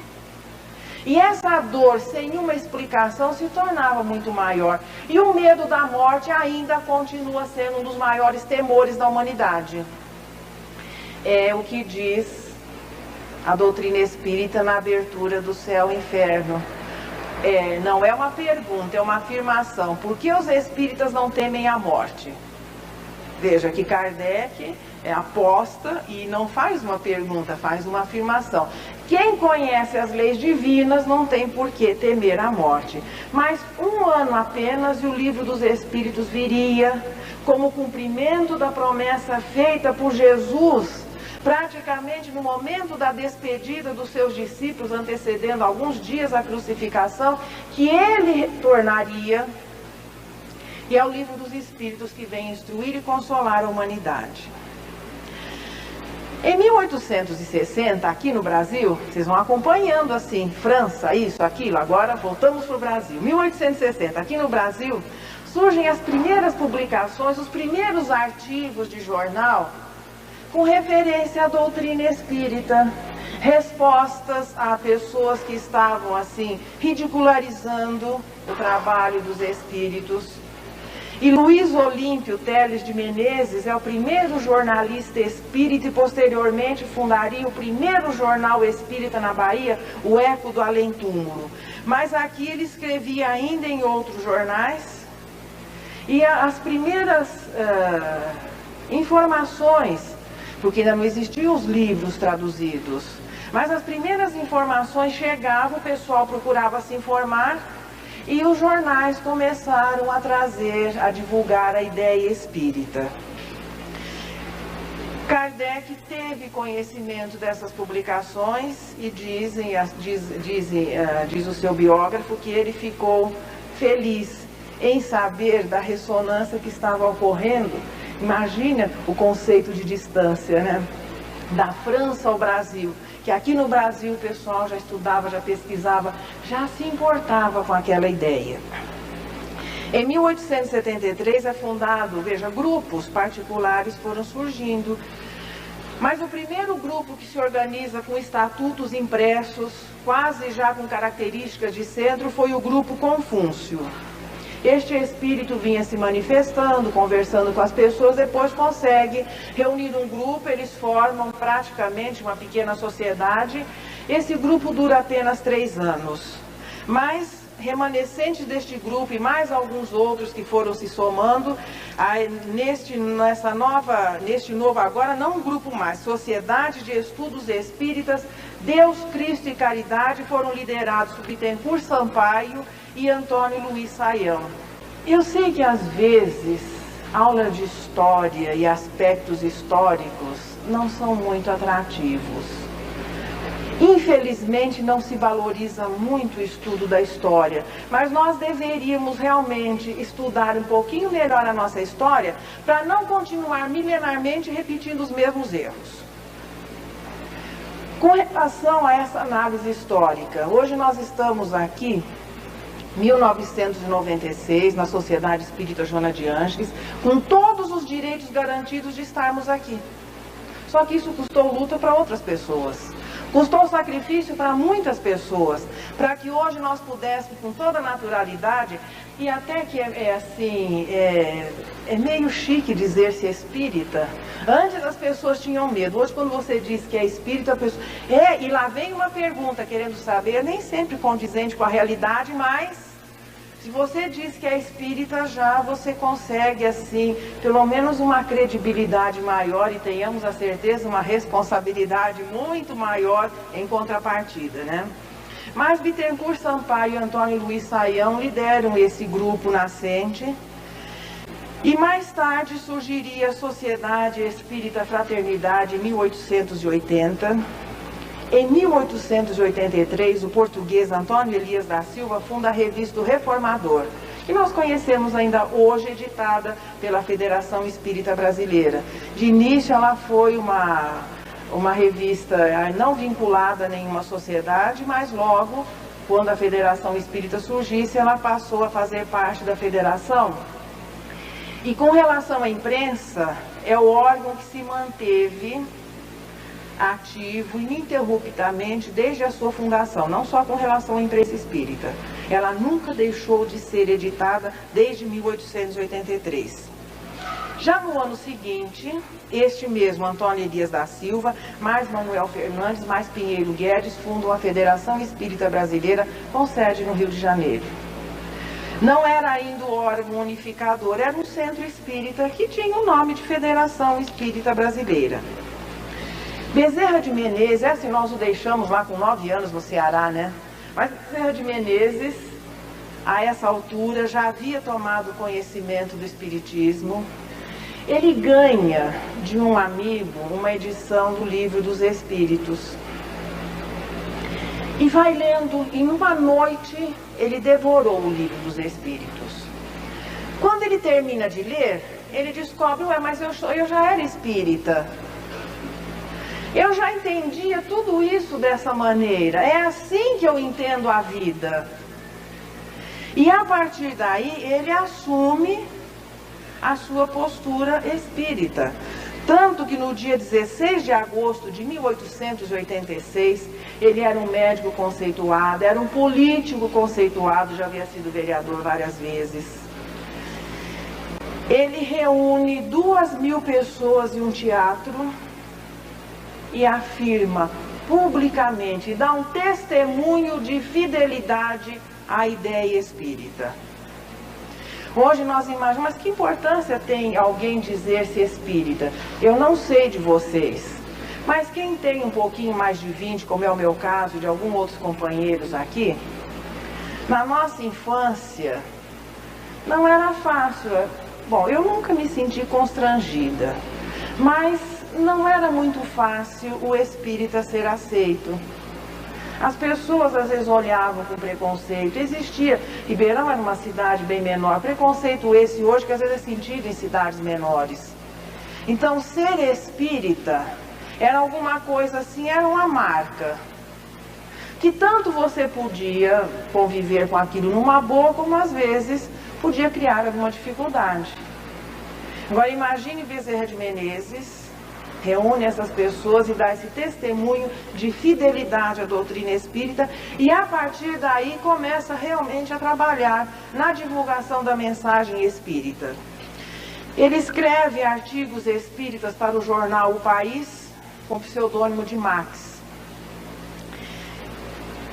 E essa dor, sem uma explicação, se tornava muito maior. E o medo da morte ainda continua sendo um dos maiores temores da humanidade. É o que diz a doutrina espírita na abertura do Céu e Inferno. Não é uma pergunta, é uma afirmação. Por que os espíritas não temem a morte? Veja que Kardec aposta e não faz uma pergunta, faz uma afirmação. Quem conhece as leis divinas não tem por que temer a morte. Mas um ano apenas e o Livro dos Espíritos viria como cumprimento da promessa feita por Jesus, praticamente no momento da despedida dos seus discípulos, antecedendo alguns dias a crucificação, que ele tornaria. E é o Livro dos Espíritos que vem instruir e consolar a humanidade. Em 1860, aqui no Brasil, vocês vão acompanhando assim, França, isso, aquilo, agora voltamos para o Brasil. 1860, aqui no Brasil, surgem as primeiras publicações, os primeiros artigos de jornal com referência à doutrina espírita, respostas a pessoas que estavam assim ridicularizando o trabalho dos espíritos. E Luiz Olímpio Teles de Menezes é o primeiro jornalista espírita e posteriormente fundaria o primeiro jornal espírita na Bahia, o Eco do Além Túmulo. Mas aqui ele escrevia ainda em outros jornais e as primeiras informações, porque ainda não existiam os livros traduzidos, mas as primeiras informações chegavam, o pessoal procurava se informar, e os jornais começaram a trazer, a divulgar a ideia espírita. Kardec teve conhecimento dessas publicações e diz o seu biógrafo que ele ficou feliz em saber da ressonância que estava ocorrendo. Imagina o conceito de distância, né? Da França ao Brasil. Que aqui no Brasil o pessoal já estudava, já pesquisava, já se importava com aquela ideia. Em 1873 é fundado, veja, grupos particulares foram surgindo, mas o primeiro grupo que se organiza com estatutos impressos, quase já com características de centro, foi o grupo Confúcio. Este espírito vinha se manifestando, conversando com as pessoas, depois consegue reunir um grupo, eles formam praticamente uma pequena sociedade. Esse grupo dura apenas 3 anos. Mas remanescentes deste grupo e mais alguns outros que foram se somando neste novo agora, não um grupo mais, Sociedade de Estudos Espíritas, Deus, Cristo e Caridade, foram liderados por Bittencourt Sampaio e Antônio Luiz Saião. Eu sei que às vezes aula de história e aspectos históricos não são muito atrativos. Infelizmente não se valoriza muito o estudo da história, mas nós deveríamos realmente estudar um pouquinho melhor a nossa história para não continuar milenarmente repetindo os mesmos erros. Com relação a essa análise histórica, hoje nós estamos aqui, 1996, na Sociedade Espírita Joana de Ângeles, com todos os direitos garantidos de estarmos aqui. Só que isso custou luta para outras pessoas. Custou sacrifício para muitas pessoas, para que hoje nós pudéssemos, com toda naturalidade, e até que é meio chique dizer-se espírita. Antes as pessoas tinham medo, hoje quando você diz que é espírita, a pessoa... e lá vem uma pergunta querendo saber, nem sempre condizente com a realidade, mas... se você diz que é espírita, já você consegue, assim, pelo menos uma credibilidade maior e tenhamos a certeza, uma responsabilidade muito maior em contrapartida, né? Mas Bittencourt Sampaio e Antônio Luiz Saião lideram esse grupo nascente. E mais tarde surgiria a Sociedade Espírita Fraternidade em 1880. Em 1883, o português Antônio Elias da Silva funda a Revista do Reformador, que nós conhecemos ainda hoje, editada pela Federação Espírita Brasileira. De início, ela foi uma revista não vinculada a nenhuma sociedade, mas logo, quando a Federação Espírita surgisse, ela passou a fazer parte da Federação. E com relação à imprensa, é o órgão que se manteve ativo ininterruptamente desde a sua fundação, não só com relação à imprensa espírita. Ela nunca deixou de ser editada desde 1883. Já no ano seguinte, este mesmo Antônio Elias da Silva, mais Manuel Fernandes, mais Pinheiro Guedes, fundam a Federação Espírita Brasileira, com sede no Rio de Janeiro. Não era ainda o órgão unificador, era um centro espírita que tinha o nome de Federação Espírita Brasileira. Bezerra de Menezes, assim, nós o deixamos lá com 9 anos no Ceará, né? Mas Bezerra de Menezes, a essa altura, já havia tomado conhecimento do Espiritismo. Ele ganha de um amigo uma edição do Livro dos Espíritos. E vai lendo, e numa noite ele devorou o Livro dos Espíritos. Quando ele termina de ler, ele descobre, ué, mas eu já era espírita. Eu já entendia tudo isso dessa maneira. É assim que eu entendo a vida. E a partir daí, ele assume a sua postura espírita. Tanto que no dia 16 de agosto de 1886, ele era um médico conceituado, era um político conceituado, já havia sido vereador várias vezes. Ele reúne 2.000 pessoas em um teatro e afirma publicamente, dá um testemunho de fidelidade à ideia espírita. Hoje nós imaginamos, mas que importância tem alguém dizer-se espírita? Eu não sei de vocês, mas quem tem um pouquinho mais de 20, como é o meu caso, de alguns outros companheiros aqui, na nossa infância, não era fácil. Bom, eu nunca me senti constrangida, mas não era muito fácil o espírita ser aceito. As pessoas às vezes olhavam com preconceito. Existia, Ribeirão era uma cidade bem menor, preconceito esse hoje que às vezes é sentido em cidades menores. Então ser espírita era alguma coisa assim, era uma marca. Que tanto você podia conviver com aquilo numa boa, como às vezes podia criar alguma dificuldade. Agora imagine Bezerra de Menezes reúne essas pessoas e dá esse testemunho de fidelidade à doutrina espírita e a partir daí começa realmente a trabalhar na divulgação da mensagem espírita. Ele escreve artigos espíritas para o jornal O País com o pseudônimo de Max.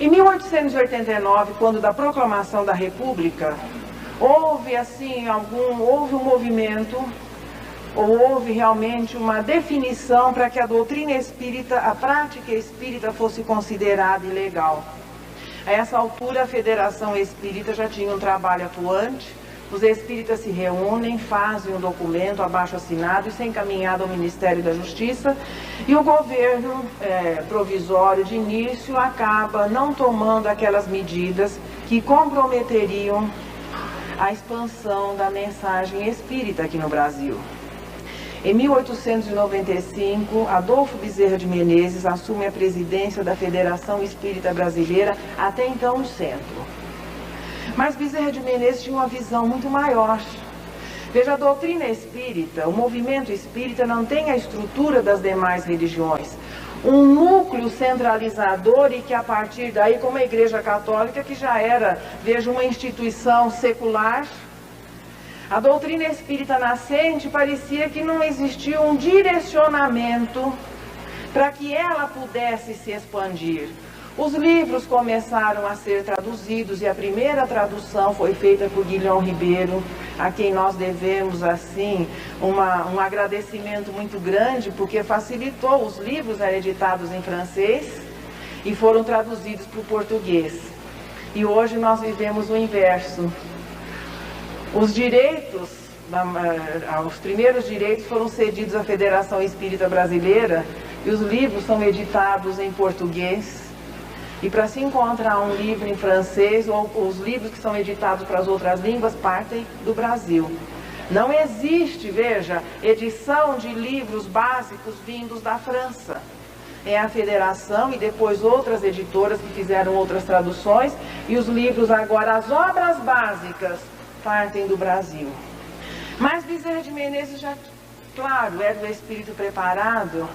Em 1889, quando da proclamação da República, houve um movimento, ou houve realmente uma definição para que a doutrina espírita, a prática espírita fosse considerada ilegal. A essa altura a Federação Espírita já tinha um trabalho atuante, os espíritas se reúnem, fazem um documento abaixo-assinado, isso é encaminhado ao Ministério da Justiça, e o governo provisório de início acaba não tomando aquelas medidas que comprometeriam a expansão da mensagem espírita aqui no Brasil. Em 1895, Adolfo Bezerra de Menezes assume a presidência da Federação Espírita Brasileira, até então no centro. Mas Bezerra de Menezes tinha uma visão muito maior. Veja, a doutrina espírita, o movimento espírita não tem a estrutura das demais religiões. Um núcleo centralizador e que a partir daí, como a Igreja Católica, que já era, veja, uma instituição secular, a doutrina espírita nascente parecia que não existia um direcionamento para que ela pudesse se expandir. Os livros começaram a ser traduzidos e a primeira tradução foi feita por Guilhom Ribeiro, a quem nós devemos, assim, um agradecimento muito grande, porque facilitou. Os livros eram editados em francês e foram traduzidos para o português. E hoje nós vivemos o inverso. Os direitos, os primeiros direitos foram cedidos à Federação Espírita Brasileira e os livros são editados em português. E para se encontrar um livro em francês, ou os livros que são editados para as outras línguas, partem do Brasil. Não existe, veja, edição de livros básicos vindos da França. É a Federação e depois outras editoras que fizeram outras traduções, e os livros agora, as obras básicas, partem do Brasil. Mas Bezerra de Menezes já, claro, era do espírito preparado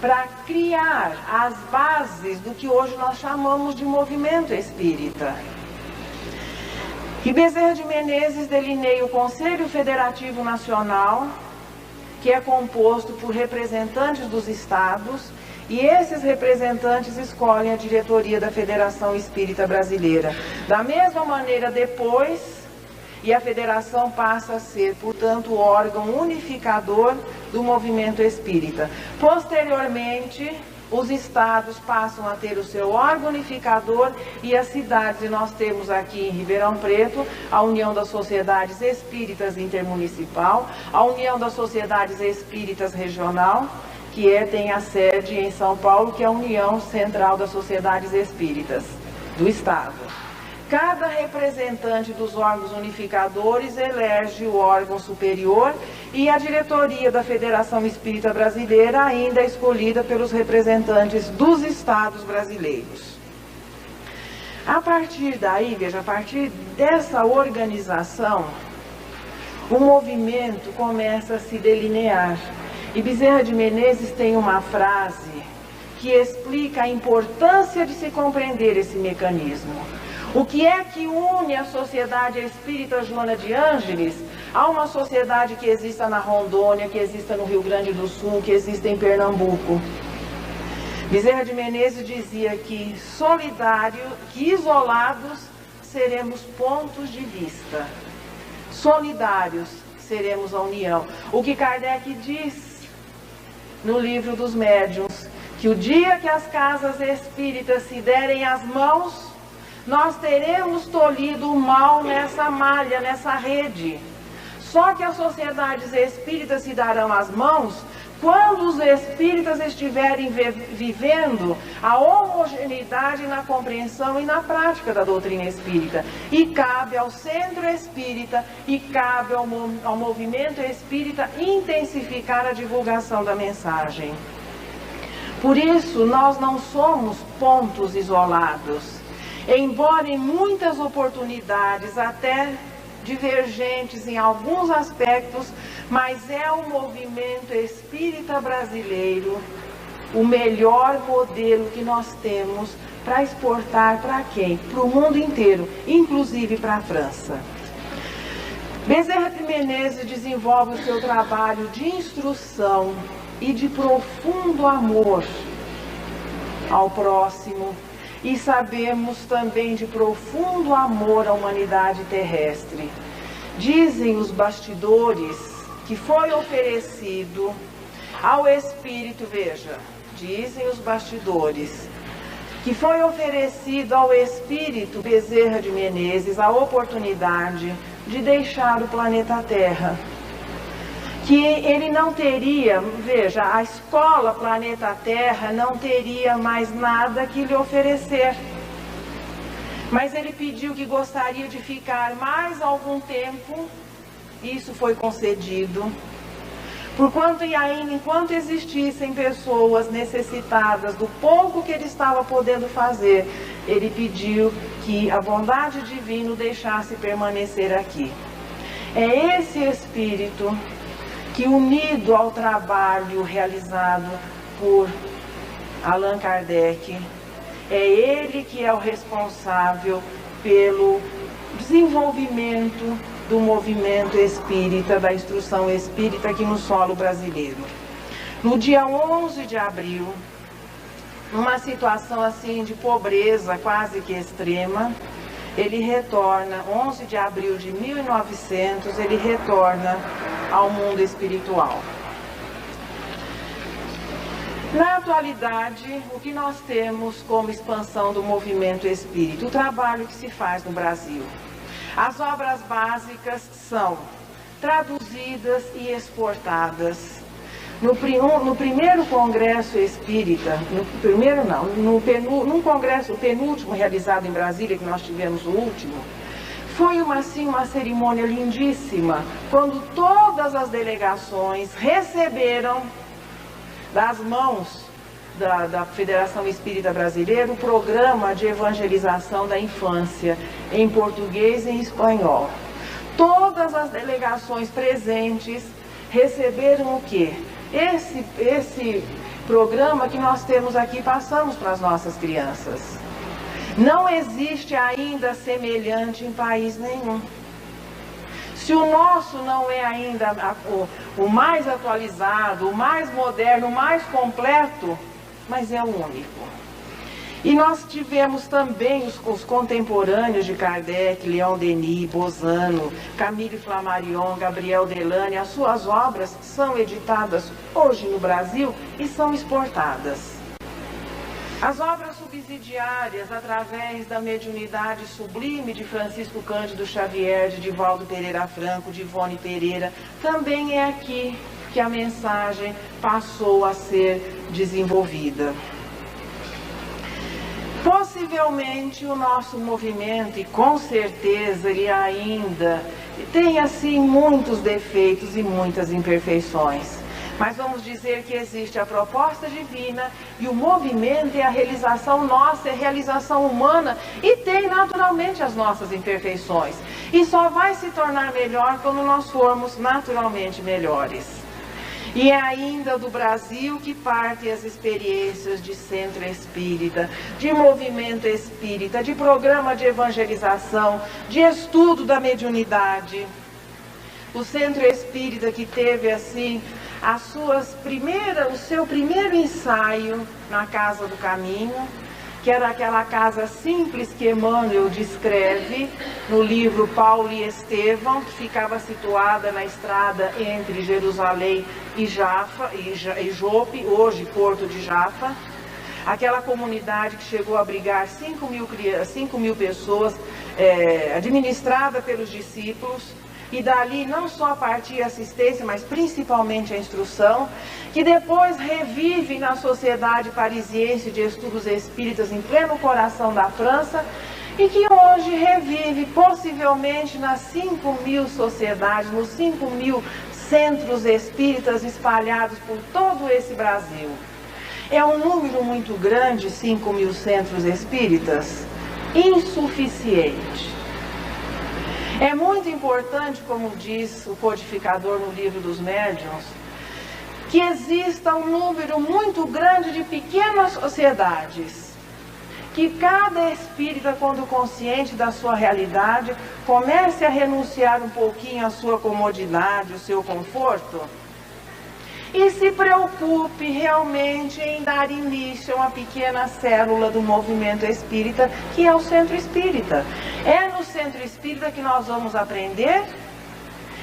para criar as bases do que hoje nós chamamos de movimento espírita. E Bezerra de Menezes delineia o Conselho Federativo Nacional, que é composto por representantes dos estados, e esses representantes escolhem a diretoria da Federação Espírita Brasileira. Da mesma maneira, depois, e a federação passa a ser, portanto, o órgão unificador do movimento espírita. Posteriormente, os estados passam a ter o seu órgão unificador e as cidades, e nós temos aqui em Ribeirão Preto a União das Sociedades Espíritas Intermunicipal, a União das Sociedades Espíritas Regional, que tem a sede em São Paulo, que é a União Central das Sociedades Espíritas do Estado. Cada representante dos órgãos unificadores elege o órgão superior e a diretoria da Federação Espírita Brasileira ainda é escolhida pelos representantes dos estados brasileiros. A partir daí, veja, a partir dessa organização, o movimento começa a se delinear. E Bezerra de Menezes tem uma frase que explica a importância de se compreender esse mecanismo. O que é que une a Sociedade Espírita Joana de Ângeles a uma sociedade que exista na Rondônia, que exista no Rio Grande do Sul, que exista em Pernambuco? Bezerra de Menezes dizia que isolados seremos pontos de vista, solidários seremos a união. O que Kardec diz no livro dos médiuns, que o dia que as casas espíritas se derem as mãos, nós teremos tolhido o mal nessa malha, nessa rede. Só que as sociedades espíritas se darão as mãos quando os espíritas estiverem vivendo a homogeneidade na compreensão e na prática da doutrina espírita. E cabe ao centro espírita e cabe ao movimento espírita intensificar a divulgação da mensagem. Por isso, nós não somos pontos isolados. Embora em muitas oportunidades, até divergentes em alguns aspectos, mas é o movimento espírita brasileiro o melhor modelo que nós temos para exportar para quem? Para o mundo inteiro, inclusive para a França. Bezerra de Menezes desenvolve o seu trabalho de instrução e de profundo amor ao próximo. e sabemos também de profundo amor à humanidade terrestre. Dizem os bastidores que foi oferecido ao Espírito, veja, dizem os bastidores, que foi oferecido ao Espírito Bezerra de Menezes a oportunidade de deixar o planeta Terra. Que ele não teria, veja, a escola Planeta Terra não teria mais nada que lhe oferecer. Mas ele pediu que gostaria de ficar mais algum tempo, isso foi concedido. Enquanto existissem pessoas necessitadas do pouco que ele estava podendo fazer, ele pediu que a bondade divina o deixasse permanecer aqui. É esse espírito que, unido ao trabalho realizado por Allan Kardec, é ele que é o responsável pelo desenvolvimento do movimento espírita, da instrução espírita aqui no solo brasileiro. No dia 11 de abril, numa situação assim de pobreza quase que extrema, ele retorna, 11 de abril de 1900, ele retorna ao mundo espiritual. Na atualidade, o que nós temos como expansão do movimento espírita? O trabalho que se faz no Brasil. As obras básicas são traduzidas e exportadas. No primeiro congresso espírita, o penúltimo realizado em Brasília, que nós tivemos o último, foi uma cerimônia lindíssima, quando todas as delegações receberam das mãos da Federação Espírita Brasileira o programa de evangelização da infância, em português e em espanhol. Todas as delegações presentes receberam o quê? Esse programa que nós temos aqui, passamos para as nossas crianças. Não existe ainda semelhante em país nenhum. Se o nosso não é ainda o mais atualizado, o mais moderno, o mais completo, mas é o único. E nós tivemos também os contemporâneos de Kardec, Leon Denis, Bozano, Camille Flammarion, Gabriel Delane. As suas obras são editadas hoje no Brasil e são exportadas. As obras subsidiárias, através da mediunidade sublime de Francisco Cândido Xavier, de Divaldo Pereira Franco, de Ivone Pereira, também é aqui que a mensagem passou a ser desenvolvida. Possivelmente o nosso movimento, e com certeza ele ainda tem assim muitos defeitos e muitas imperfeições, mas vamos dizer que existe a proposta divina e o movimento é a realização nossa, é a realização humana e tem naturalmente as nossas imperfeições. E só vai se tornar melhor quando nós formos naturalmente melhores. E é ainda do Brasil que partem as experiências de centro espírita, de movimento espírita, de programa de evangelização, de estudo da mediunidade. O centro espírita que teve assim o seu primeiro ensaio na Casa do Caminho, que era aquela casa simples que Emmanuel descreve no livro Paulo e Estevão, que ficava situada na estrada entre Jerusalém e Jope, hoje Porto de Jaffa. Aquela comunidade que chegou a abrigar 5 mil pessoas, administrada pelos discípulos. E dali não só partia a assistência, mas principalmente a instrução, que depois revive na Sociedade Parisiense de Estudos Espíritas em pleno coração da França, e que hoje revive possivelmente nas 5.000 sociedades, nos 5.000 centros espíritas espalhados por todo esse Brasil. É um número muito grande, 5.000 centros espíritas, insuficiente. É muito importante, como diz o codificador no Livro dos Médiuns, que exista um número muito grande de pequenas sociedades, que cada espírita, quando consciente da sua realidade, comece a renunciar um pouquinho à sua comodidade, o seu conforto, E se preocupe realmente em dar início a uma pequena célula do movimento espírita, que é o Centro Espírita. É no Centro Espírita que nós vamos aprender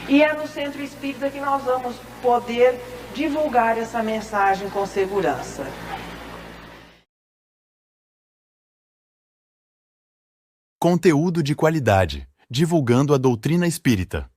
e é no Centro Espírita que nós vamos poder divulgar essa mensagem com segurança. Conteúdo de qualidade, divulgando a doutrina espírita.